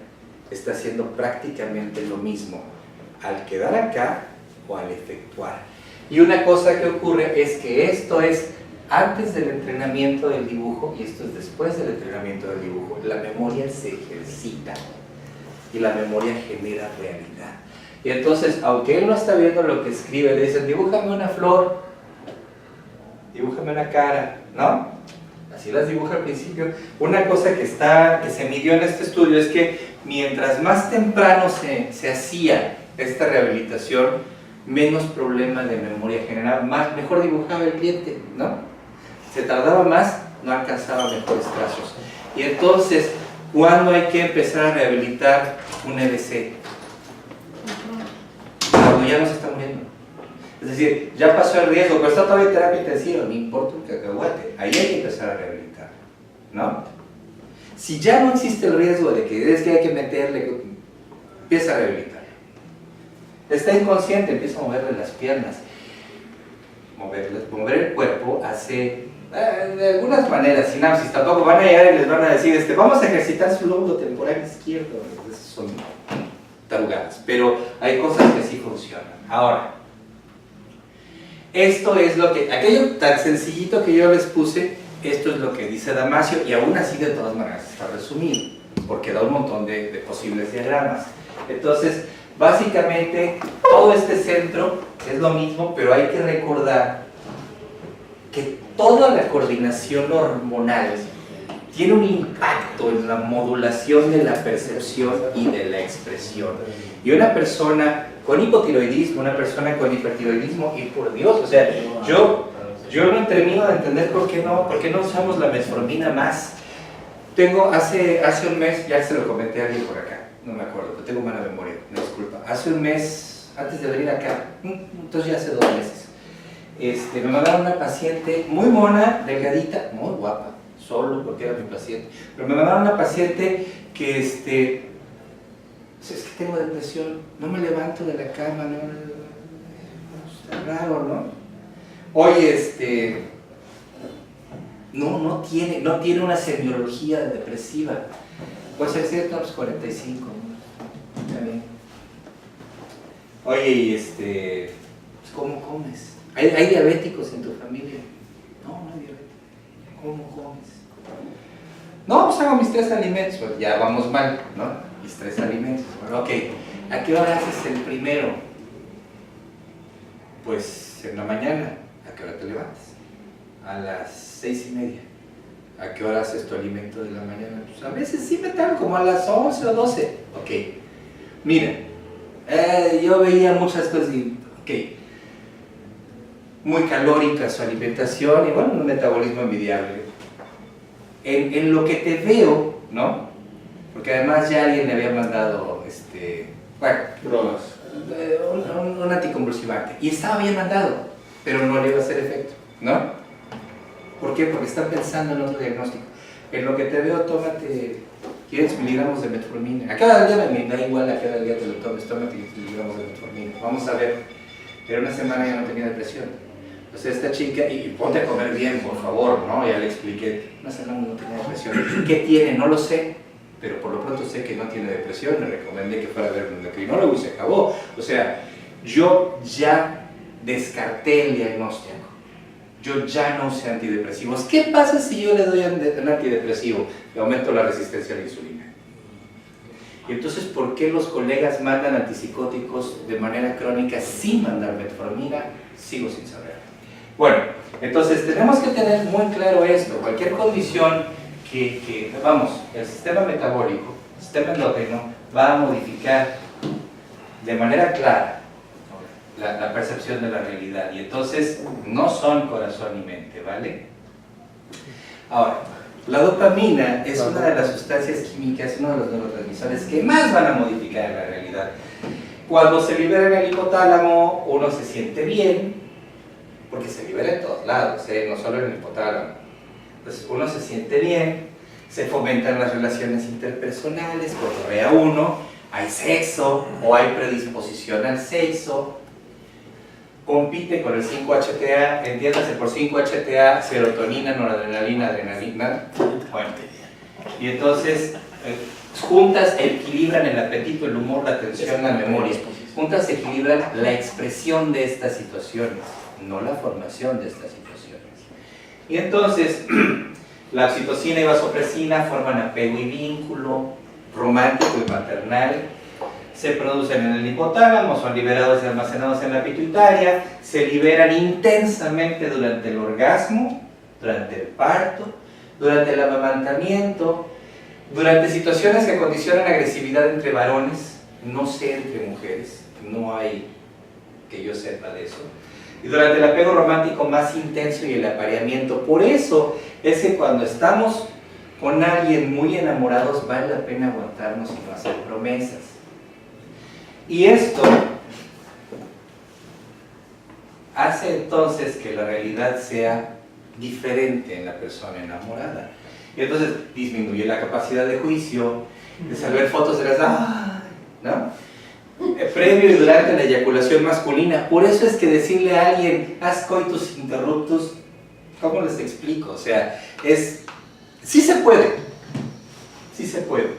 está haciendo prácticamente lo mismo al quedar acá o al efectuar. Y una cosa que ocurre es que esto es antes del entrenamiento del dibujo, y esto es después del entrenamiento del dibujo, la memoria se ejercita y la memoria genera realidad. Y entonces, aunque él no está viendo lo que escribe, le dicen, dibújame una flor, dibújame una cara, ¿no? Así las dibuja al principio. Una cosa que se midió en este estudio es que mientras más temprano se hacía esta rehabilitación, menos problemas de memoria generaba, mejor dibujaba el cliente, ¿no? Se tardaba más, no alcanzaba mejores trazos. Y entonces, ¿cuándo hay que empezar a rehabilitar un EBC? Cuando ya no se está muriendo. Es decir, ya pasó el riesgo, pero está todavía en terapia intensiva, no importa un cacahuate, ahí hay que empezar a rehabilitar, ¿no? Si ya no existe el riesgo de que es que hay que meterle, empieza a rehabilitar. Está inconsciente, empieza a moverle las piernas. Mover el cuerpo hace, de algunas maneras, sinapsis. Tampoco van a llegar y les van a decir, vamos a ejercitar su lóbulo temporal izquierdo. Esas son tarugadas, pero hay cosas que sí funcionan. Ahora, esto es lo que, aquello tan sencillito que yo les puse, esto es lo que dice Damasio, y aún así de todas maneras está resumido, porque da un montón de posibles diagramas. Entonces, básicamente, todo este centro es lo mismo, pero hay que recordar que toda la coordinación hormonal tiene un impacto en la modulación de la percepción y de la expresión. Y una persona con hipotiroidismo, una persona con hipertiroidismo, y por Dios, o sea, yo no termino de entender por qué no usamos la metformina más. Hace un mes, ya se lo comenté a alguien por acá, no me acuerdo, pero tengo mala memoria, me disculpa. Hace un mes, antes de venir acá, entonces ya hace 2 meses, me mandaron una paciente muy mona, delgadita, muy guapa, solo porque era mi paciente, pero me mandaron una paciente que es que tengo depresión, no me levanto de la cama, está raro, ¿no? Oye, no tiene una semiología depresiva. Puede ser cierto, pues 45, ¿no? Está bien. Oye, pues ¿cómo comes? ¿Hay diabéticos en tu familia? No hay diabéticos. ¿Cómo comes? No, pues hago mis 3 alimentos, pues ya vamos mal, ¿no? Mis 3 alimentos. Bueno, ok, ¿a qué hora haces el primero? Pues en la mañana. ¿A qué hora te levantas? A las 6:30. ¿A qué hora haces tu alimento de la mañana? Pues a veces sí me tardo como a las 11 o 12. Ok, mira, yo veía muchas cosas y, ok, muy calórica su alimentación y bueno, un metabolismo envidiable. En lo que te veo, ¿no? Porque además ya alguien le había mandado, drogas, un anticonvulsivante y estaba bien mandado, pero no le iba a hacer efecto, ¿no? ¿Por qué? Porque están pensando en otro diagnóstico. En lo que te veo, tómate 500 miligramos de metformina. A cada día me da igual a cada día te lo tomes, tómate 500 miligramos de metformina. Vamos a ver, pero una semana ya no tenía depresión. O sea, esta chica, y ponte a comer bien, por favor, ¿no? Ya le expliqué, una semana no tenía depresión. ¿Qué tiene? No lo sé, pero por lo pronto sé que no tiene depresión. Le recomendé que fuera a ver un endocrinólogo y se acabó. O sea, yo ya descarté el diagnóstico. Yo ya no usé antidepresivos. ¿Qué pasa si yo le doy un antidepresivo y aumento la resistencia a la insulina? Y entonces, ¿por qué los colegas mandan antipsicóticos de manera crónica sin mandar metformina? Sigo sin saber. Bueno, entonces tenemos que tener muy claro esto. Cualquier condición vamos, el sistema metabólico, el sistema endocrino va a modificar de manera clara la percepción de la realidad, y entonces no son corazón y mente, ¿vale? Ahora, la dopamina es una de las sustancias químicas, uno de los neurotransmisores que más van a modificar la realidad. Cuando se libera en el hipotálamo, uno se siente bien, porque se libera en todos lados, no solo en el hipotálamo. Entonces uno se siente bien, se fomentan las relaciones interpersonales, cotorrea uno, hay sexo o hay predisposición al sexo, compite con el 5-HTA, entiéndase por 5-HTA, serotonina, noradrenalina, adrenalina, bueno, y entonces juntas equilibran el apetito, el humor, la atención, la memoria, juntas equilibran la expresión de estas situaciones, no la formación de estas situaciones. Y entonces, la oxitocina y vasopresina forman apego y vínculo romántico y maternal, se producen en el hipotálamo, son liberados y almacenados en la pituitaria, se liberan intensamente durante el orgasmo, durante el parto, durante el amamantamiento, durante situaciones que condicionan agresividad entre varones, no sé entre mujeres, no hay que yo sepa de eso, y durante el apego romántico más intenso y el apareamiento. Por eso es que cuando estamos con alguien muy enamorados vale la pena aguantarnos y no hacer promesas. Y esto hace entonces que la realidad sea diferente en la persona enamorada. Y entonces disminuye la capacidad de juicio, de saber fotos de las... ¿no? Previo y durante la eyaculación masculina. Por eso es que decirle a alguien, haz coitus interruptus, ¿cómo les explico? O sea, sí se puede. Sí se puede.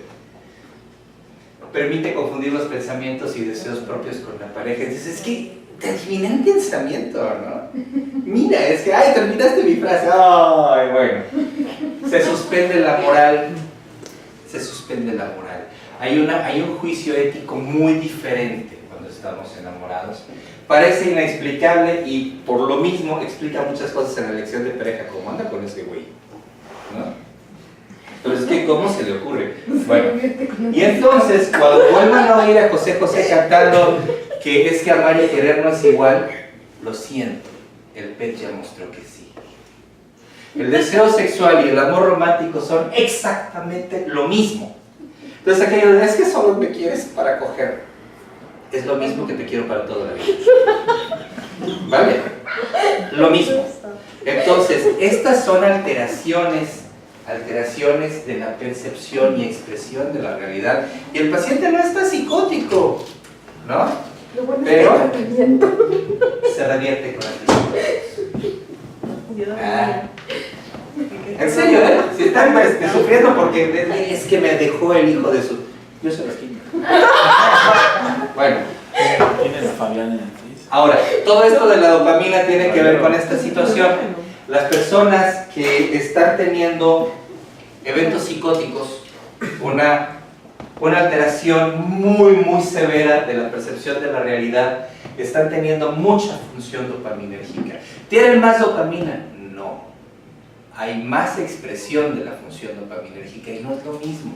Permite confundir los pensamientos y deseos propios con la pareja. Dices, es que te adiviné el pensamiento, ¿no? Mira, es que, ay, terminaste mi frase. Ay, bueno. Se suspende la moral. Se suspende la moral. Hay un juicio ético muy diferente cuando estamos enamorados. Parece inexplicable y por lo mismo explica muchas cosas en la elección de pareja. ¿Cómo anda con ese güey? ¿No? Pero es que, ¿cómo se le ocurre? Bueno, y entonces, cuando vuelvan a oír a José José cantando que es que amar y querer no es igual, lo siento, el PET ya mostró que sí. El deseo sexual y el amor romántico son exactamente lo mismo. Entonces aquello de, es que solo me quieres para coger, es lo mismo que te quiero para toda la vida. ¿Vale? Lo mismo. Entonces, estas son alteraciones de la percepción y expresión de la realidad. Y el paciente no está psicótico, ¿no? Pero se revierte con antibióticos. En serio, ¿eh? Si están sufriendo porque es que me dejó el hijo de su... Yo se los quito. Bueno. Ahora, todo esto de la dopamina tiene que ver con esta situación. Las personas que están teniendo eventos psicóticos, una alteración muy severa de la percepción de la realidad, están teniendo mucha función dopaminérgica. ¿Tienen más dopamina? No. Hay más expresión de la función dopaminérgica y no es lo mismo.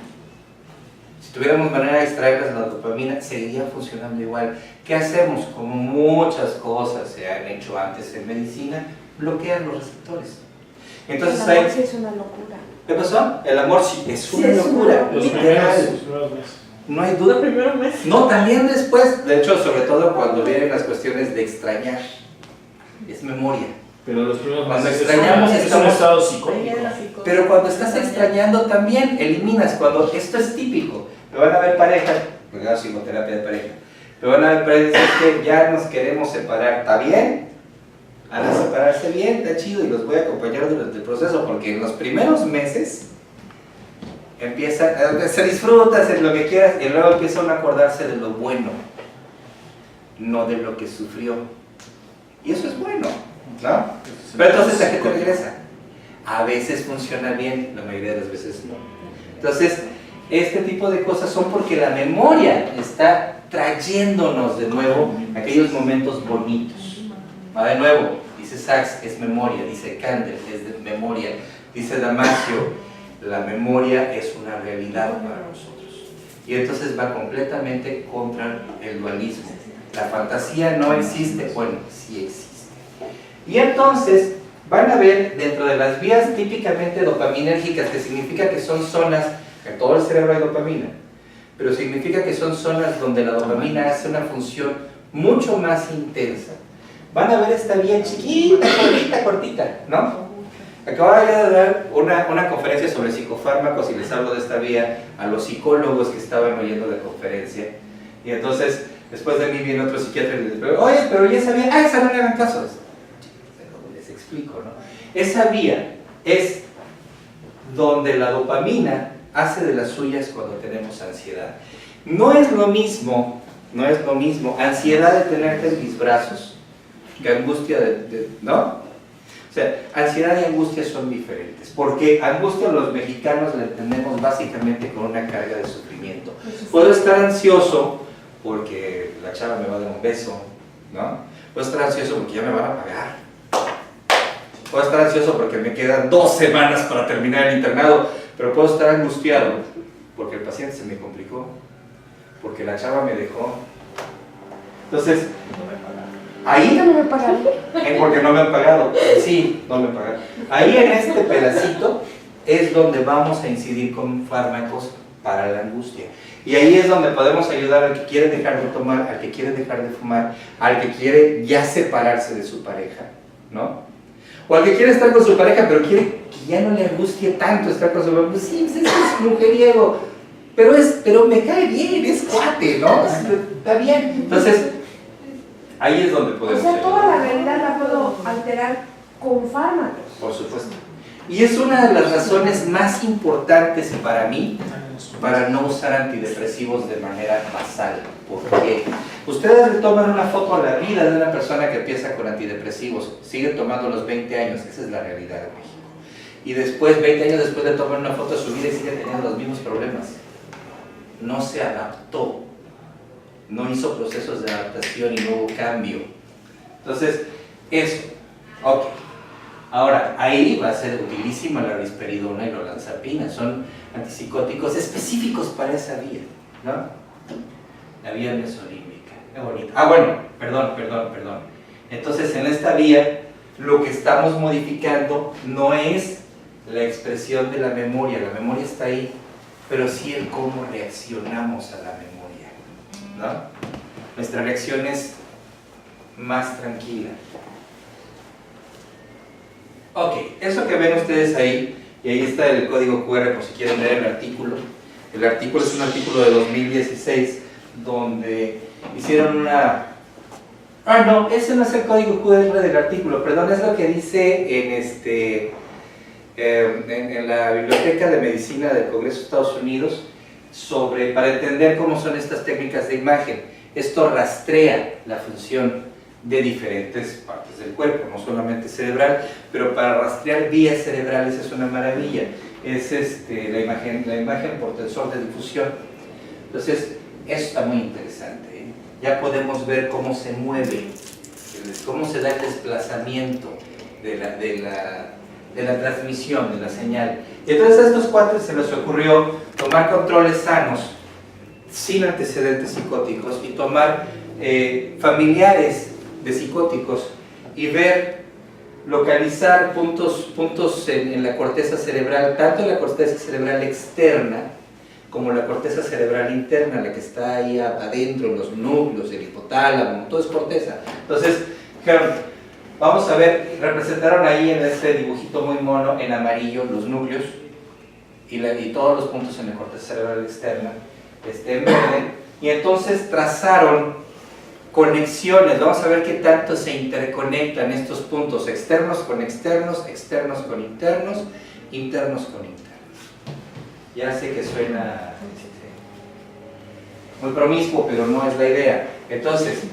Si tuviéramos manera de extraerles la dopamina, seguiría funcionando igual. ¿Qué hacemos? Como muchas cosas se han hecho antes en medicina, bloquean los receptores. Entonces el amor sí es una locura. ¿Qué pasó? El amor sí es una locura. Literal. No hay duda. No, también después. De hecho, sobre todo cuando vienen las cuestiones de extrañar. Es memoria. Pero los primeros cuando extrañamos es un estado psicótico. Pero cuando estás extrañando también eliminas. Cuando esto es típico. Me van a ver pareja, porque hago psicoterapia de pareja. Me van a ver pareja que ya nos queremos separar. ¿Está bien? Van a separarse bien, está chido y los voy a acompañar durante el proceso porque en los primeros meses se disfruta, hacer lo que quieras y luego empieza uno a acordarse de lo bueno, no de lo que sufrió. Y eso es bueno, ¿no? Pero entonces, ¿a qué te regresa? A veces funciona bien, la mayoría de las veces no. Entonces, este tipo de cosas son porque la memoria está trayéndonos de nuevo aquellos momentos bonitos. Va de nuevo, dice Sachs, es memoria, dice Kandel, es de memoria, dice Damasio, la memoria es una realidad para nosotros. Y entonces va completamente contra el dualismo. La fantasía no existe, bueno, sí existe. Y entonces van a ver dentro de las vías típicamente dopaminérgicas, que significa que son zonas, en todo el cerebro hay dopamina, pero significa que son zonas donde la dopamina hace una función mucho más intensa. Van a ver esta vía chiquita, cortita, ¿no? Acabo de dar una conferencia sobre psicofármacos y les hablo de esta vía a los psicólogos que estaban oyendo la conferencia. Y entonces, después de mí viene otro psiquiatra y les dice, oye, pero ya sabía, esa no le hagan caso. Les explico, ¿no? Esa vía es donde la dopamina hace de las suyas cuando tenemos ansiedad. No es lo mismo ansiedad de tenerte en mis brazos, que angustia ¿no? O sea, ansiedad y angustia son diferentes, porque angustia los mexicanos la entendemos básicamente con una carga de sufrimiento. Puedo estar ansioso porque la chava me va a dar un beso, ¿no? Puedo estar ansioso porque ya me van a pagar. Puedo estar ansioso porque me quedan 2 semanas para terminar el internado, pero puedo estar angustiado porque el paciente se me complicó, porque la chava me dejó. Entonces, ahí, no me pagaron. porque no me han pagado, sí, no me pagaron. Ahí en este pedacito es donde vamos a incidir con fármacos para la angustia. Y ahí es donde podemos ayudar al que quiere dejar de tomar, al que quiere dejar de fumar, al que quiere ya separarse de su pareja, ¿no? O al que quiere estar con su pareja, pero quiere que ya no le angustie tanto estar con su pareja. Pues sí, pues es mujeriego, pero me cae bien, es cuate, ¿no? Está bien. Entonces, ahí es donde podemos O sea, toda ayudar. la realidad la puedo alterar con fármacos. Por supuesto. Y es una de las razones más importantes para mí para no usar antidepresivos de manera basal. Porque ustedes le toman una foto a la vida de una persona que empieza con antidepresivos, sigue tomando los 20 años, esa es la realidad de México. Y después, 20 años después, le toman una foto a su vida y sigue teniendo los mismos problemas. No se adaptó, no hizo procesos de adaptación y no hubo cambio. Entonces, eso. Ok. Ahora, ahí va a ser utilísima la risperidona y la olanzapina. Son antipsicóticos específicos para esa vía, ¿no? La vía mesolímbica. Qué bonito. Ah, bueno, perdón. Entonces, en esta vía, lo que estamos modificando no es la expresión de la memoria está ahí, pero sí el cómo reaccionamos a la memoria, ¿no? Nuestra reacción es más tranquila. Ok, eso que ven ustedes ahí, y ahí está el código QR por si quieren leer el artículo. El artículo es un artículo de 2016 donde hicieron una... Ah, no, ese no es el código QR del artículo, perdón, es lo que dice en la Biblioteca de Medicina del Congreso de Estados Unidos para entender cómo son estas técnicas de imagen. Esto rastrea la función de diferentes partes del cuerpo, no solamente cerebral, pero para rastrear vías cerebrales es una maravilla. Es la imagen por tensor de difusión. Entonces, eso está muy interesante, ¿eh? Ya podemos ver cómo se mueve, cómo se da el desplazamiento de la transmisión de la señal. Y entonces a estos cuates se les ocurrió tomar controles sanos, sin antecedentes psicóticos, y tomar familiares de psicóticos y localizar puntos en la corteza cerebral, tanto en la corteza cerebral externa como la corteza cerebral interna, la que está ahí adentro, los núcleos, el hipotálamo, todo es corteza. Entonces, dijeron, vamos a ver, representaron ahí en este dibujito muy mono, en amarillo, los núcleos y todos los puntos en la corteza cerebral externa, en verde, y entonces trazaron conexiones. Vamos a ver qué tanto se interconectan estos puntos, externos con externos, externos con internos, internos con internos. Ya sé que suena muy promiscuo, pero no es la idea. Entonces,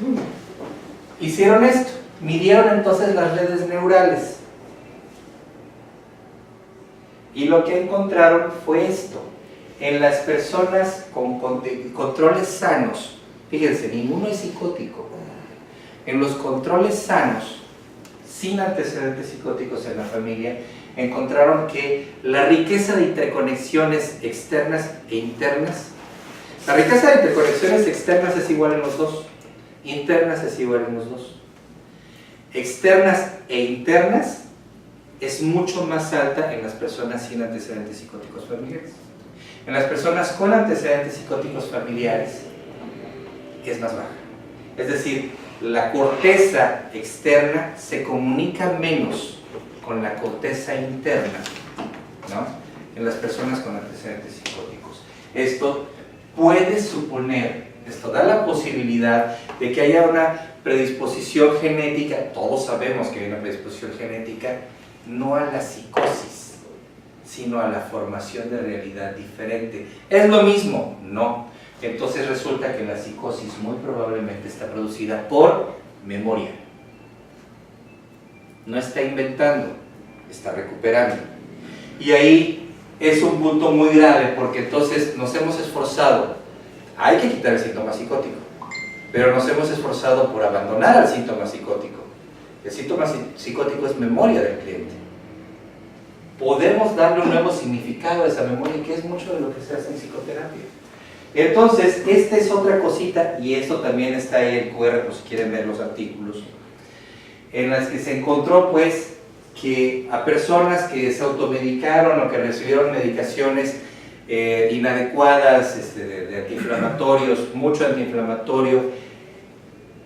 hicieron esto, midieron entonces las redes neurales. Y lo que encontraron fue esto. En las personas con controles sanos, fíjense, ninguno es psicótico. En los controles sanos, sin antecedentes psicóticos en la familia, encontraron que la riqueza de interconexiones externas e internas, la riqueza de interconexiones externas es igual en los dos, internas es igual en los dos. Externas e internas es mucho más alta en las personas sin antecedentes psicóticos familiares. En las personas con antecedentes psicóticos familiares es más baja. Es decir, la corteza externa se comunica menos con la corteza interna, ¿no? En las personas con antecedentes psicóticos. Esto puede suponer, esto da la posibilidad de que haya una predisposición genética, todos sabemos que hay una predisposición genética, no a la psicosis, sino a la formación de realidad diferente. ¿Es lo mismo? No. Entonces resulta que la psicosis muy probablemente está producida por memoria. no está inventando, está recuperando. Y ahí es un punto muy grave, porque entonces nos hemos esforzado, hay que quitar el síntoma psicótico, pero nos hemos esforzado por abandonar al síntoma psicótico. El síntoma psicótico es memoria del cliente. Podemos darle un nuevo significado a esa memoria, que es mucho de lo que se hace en psicoterapia. Entonces, esta es otra cosita, y esto también está ahí en QR, por si quieren ver los artículos, en las que se encontró, pues, que a personas que se automedicaron o que recibieron medicaciones inadecuadas, de antiinflamatorios, mucho antiinflamatorio,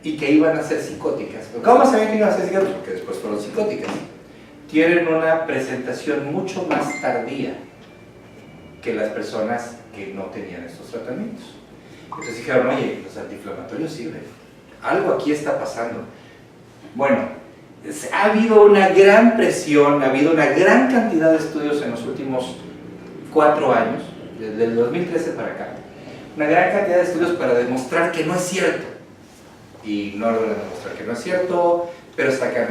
y que iban a ser psicóticas. ¿Cómo saben que iban a ser psicóticas? Porque después fueron psicóticas. Tienen una presentación mucho más tardía que las personas que no tenían estos tratamientos. Entonces dijeron, oye, los antiinflamatorios sirven. Algo aquí está pasando. Bueno, ha habido una gran presión, ha habido una gran cantidad de estudios en los últimos 4 años, desde el 2013 para acá, una gran cantidad de estudios para demostrar que no es cierto. Y no logran demostrar que no es cierto, pero sacan,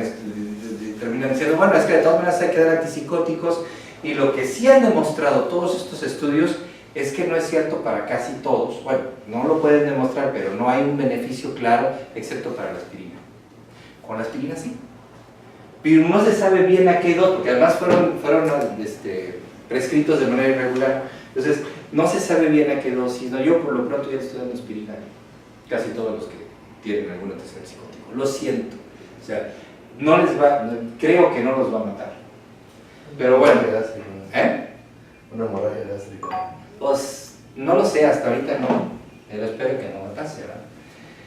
terminan diciendo, bueno, es que de todas maneras hay que dar antipsicóticos, y lo que sí han demostrado todos estos estudios es que no es cierto para casi todos. Bueno, no lo pueden demostrar, pero no hay un beneficio claro, excepto para la aspirina. Con la aspirina sí. Pero no se sabe bien a qué dos, porque además fueron prescritos de manera irregular. Entonces, no se sabe bien a qué dosis. No, yo por lo pronto ya estoy dando aspirina, casi todos los que tienen algún antecedente psicótico. Lo siento. O sea, no les va, creo que no los va a matar. Pero bueno, Una hemorragia gástrica. pues no lo sé, hasta ahorita no. Pero espero que no me pase, ¿verdad?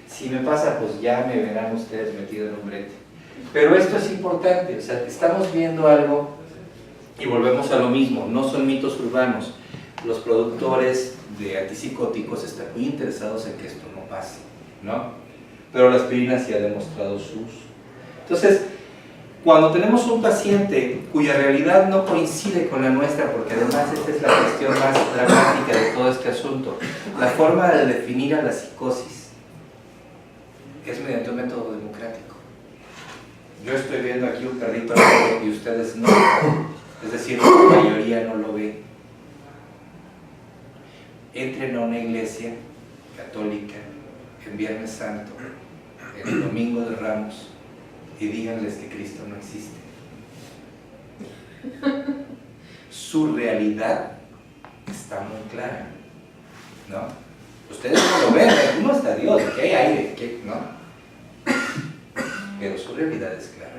Si me pasa, pues ya me verán ustedes metido en un brete. Pero esto es importante, o sea, estamos viendo algo y volvemos a lo mismo, no son mitos urbanos. Los productores de antipsicóticos están muy interesados en que esto no pase, ¿no? Pero la aspirina sí ha demostrado su uso. Entonces, cuando tenemos un paciente cuya realidad no coincide con la nuestra, porque además esta es la cuestión más dramática de todo este asunto, la forma de definir a la psicosis es mediante un método democrático. Yo estoy viendo aquí un perrito y ustedes no, es decir, la mayoría no lo ve. Entren a una iglesia católica en Viernes Santo, en el Domingo de Ramos, y díganles que Cristo no existe. Su realidad está muy clara, ¿no? Ustedes no lo ven, no está Dios, que hay aire, ¿no? Pero su realidad es clara.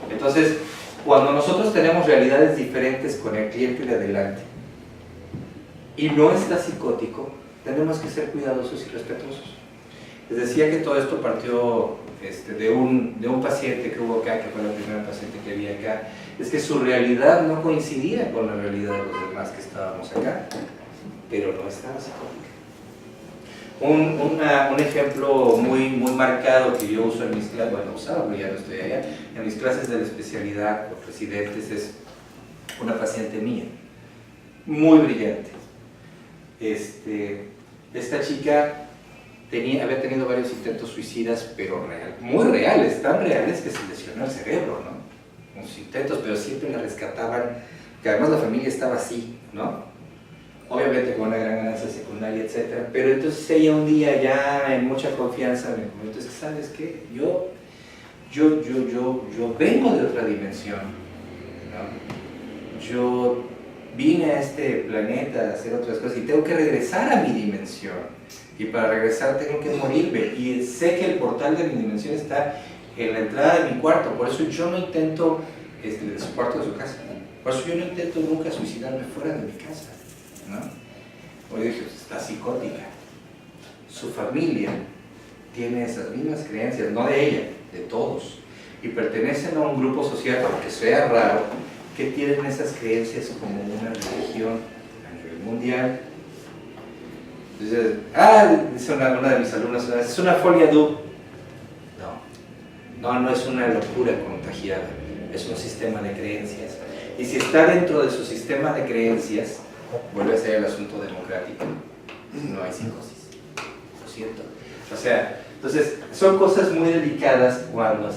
Entonces, cuando nosotros tenemos realidades diferentes con el cliente de adelante y no está psicótico, tenemos que ser cuidadosos y respetuosos. Les decía que todo esto partió de un paciente que hubo acá, que fue la primera paciente que vi acá. Es que su realidad no coincidía con la realidad de los demás que estábamos acá, pero no estaba psicótica. Un ejemplo muy marcado que yo uso en mis clases, bueno, usaba, pero ya no estoy allá, en mis clases de la especialidad por residentes, es una paciente mía, muy brillante. Esta chica había tenido varios intentos suicidas, pero muy reales, tan reales que se lesionó el cerebro, ¿no? Unos intentos, pero siempre la rescataban, que además la familia estaba así, ¿no? Obviamente con una gran ganancia secundaria, etc. Pero entonces ella un día ya en mucha confianza me comentó, es que ¿sabes qué? Yo vengo de otra dimensión, ¿no? Yo vine a este planeta a hacer otras cosas y tengo que regresar a mi dimensión. Y para regresar tengo que morirme. Y sé que el portal de mi dimensión está en la entrada de mi cuarto. Por eso yo no intento, de su cuarto de su casa. Por eso yo no intento nunca suicidarme fuera de mi casa, ¿no? Oye, dije, está psicótica. Su familia tiene esas mismas creencias, no de ella, de todos. Y pertenecen a un grupo social, aunque sea raro, que tienen esas creencias como una religión a nivel mundial. Entonces, dice una de mis alumnas, es una folia du. No es una locura contagiada, es un sistema de creencias. Y si está dentro de su sistema de creencias, vuelve a ser el asunto democrático. No hay psicosis, lo siento. O sea, entonces, son cosas muy delicadas cuando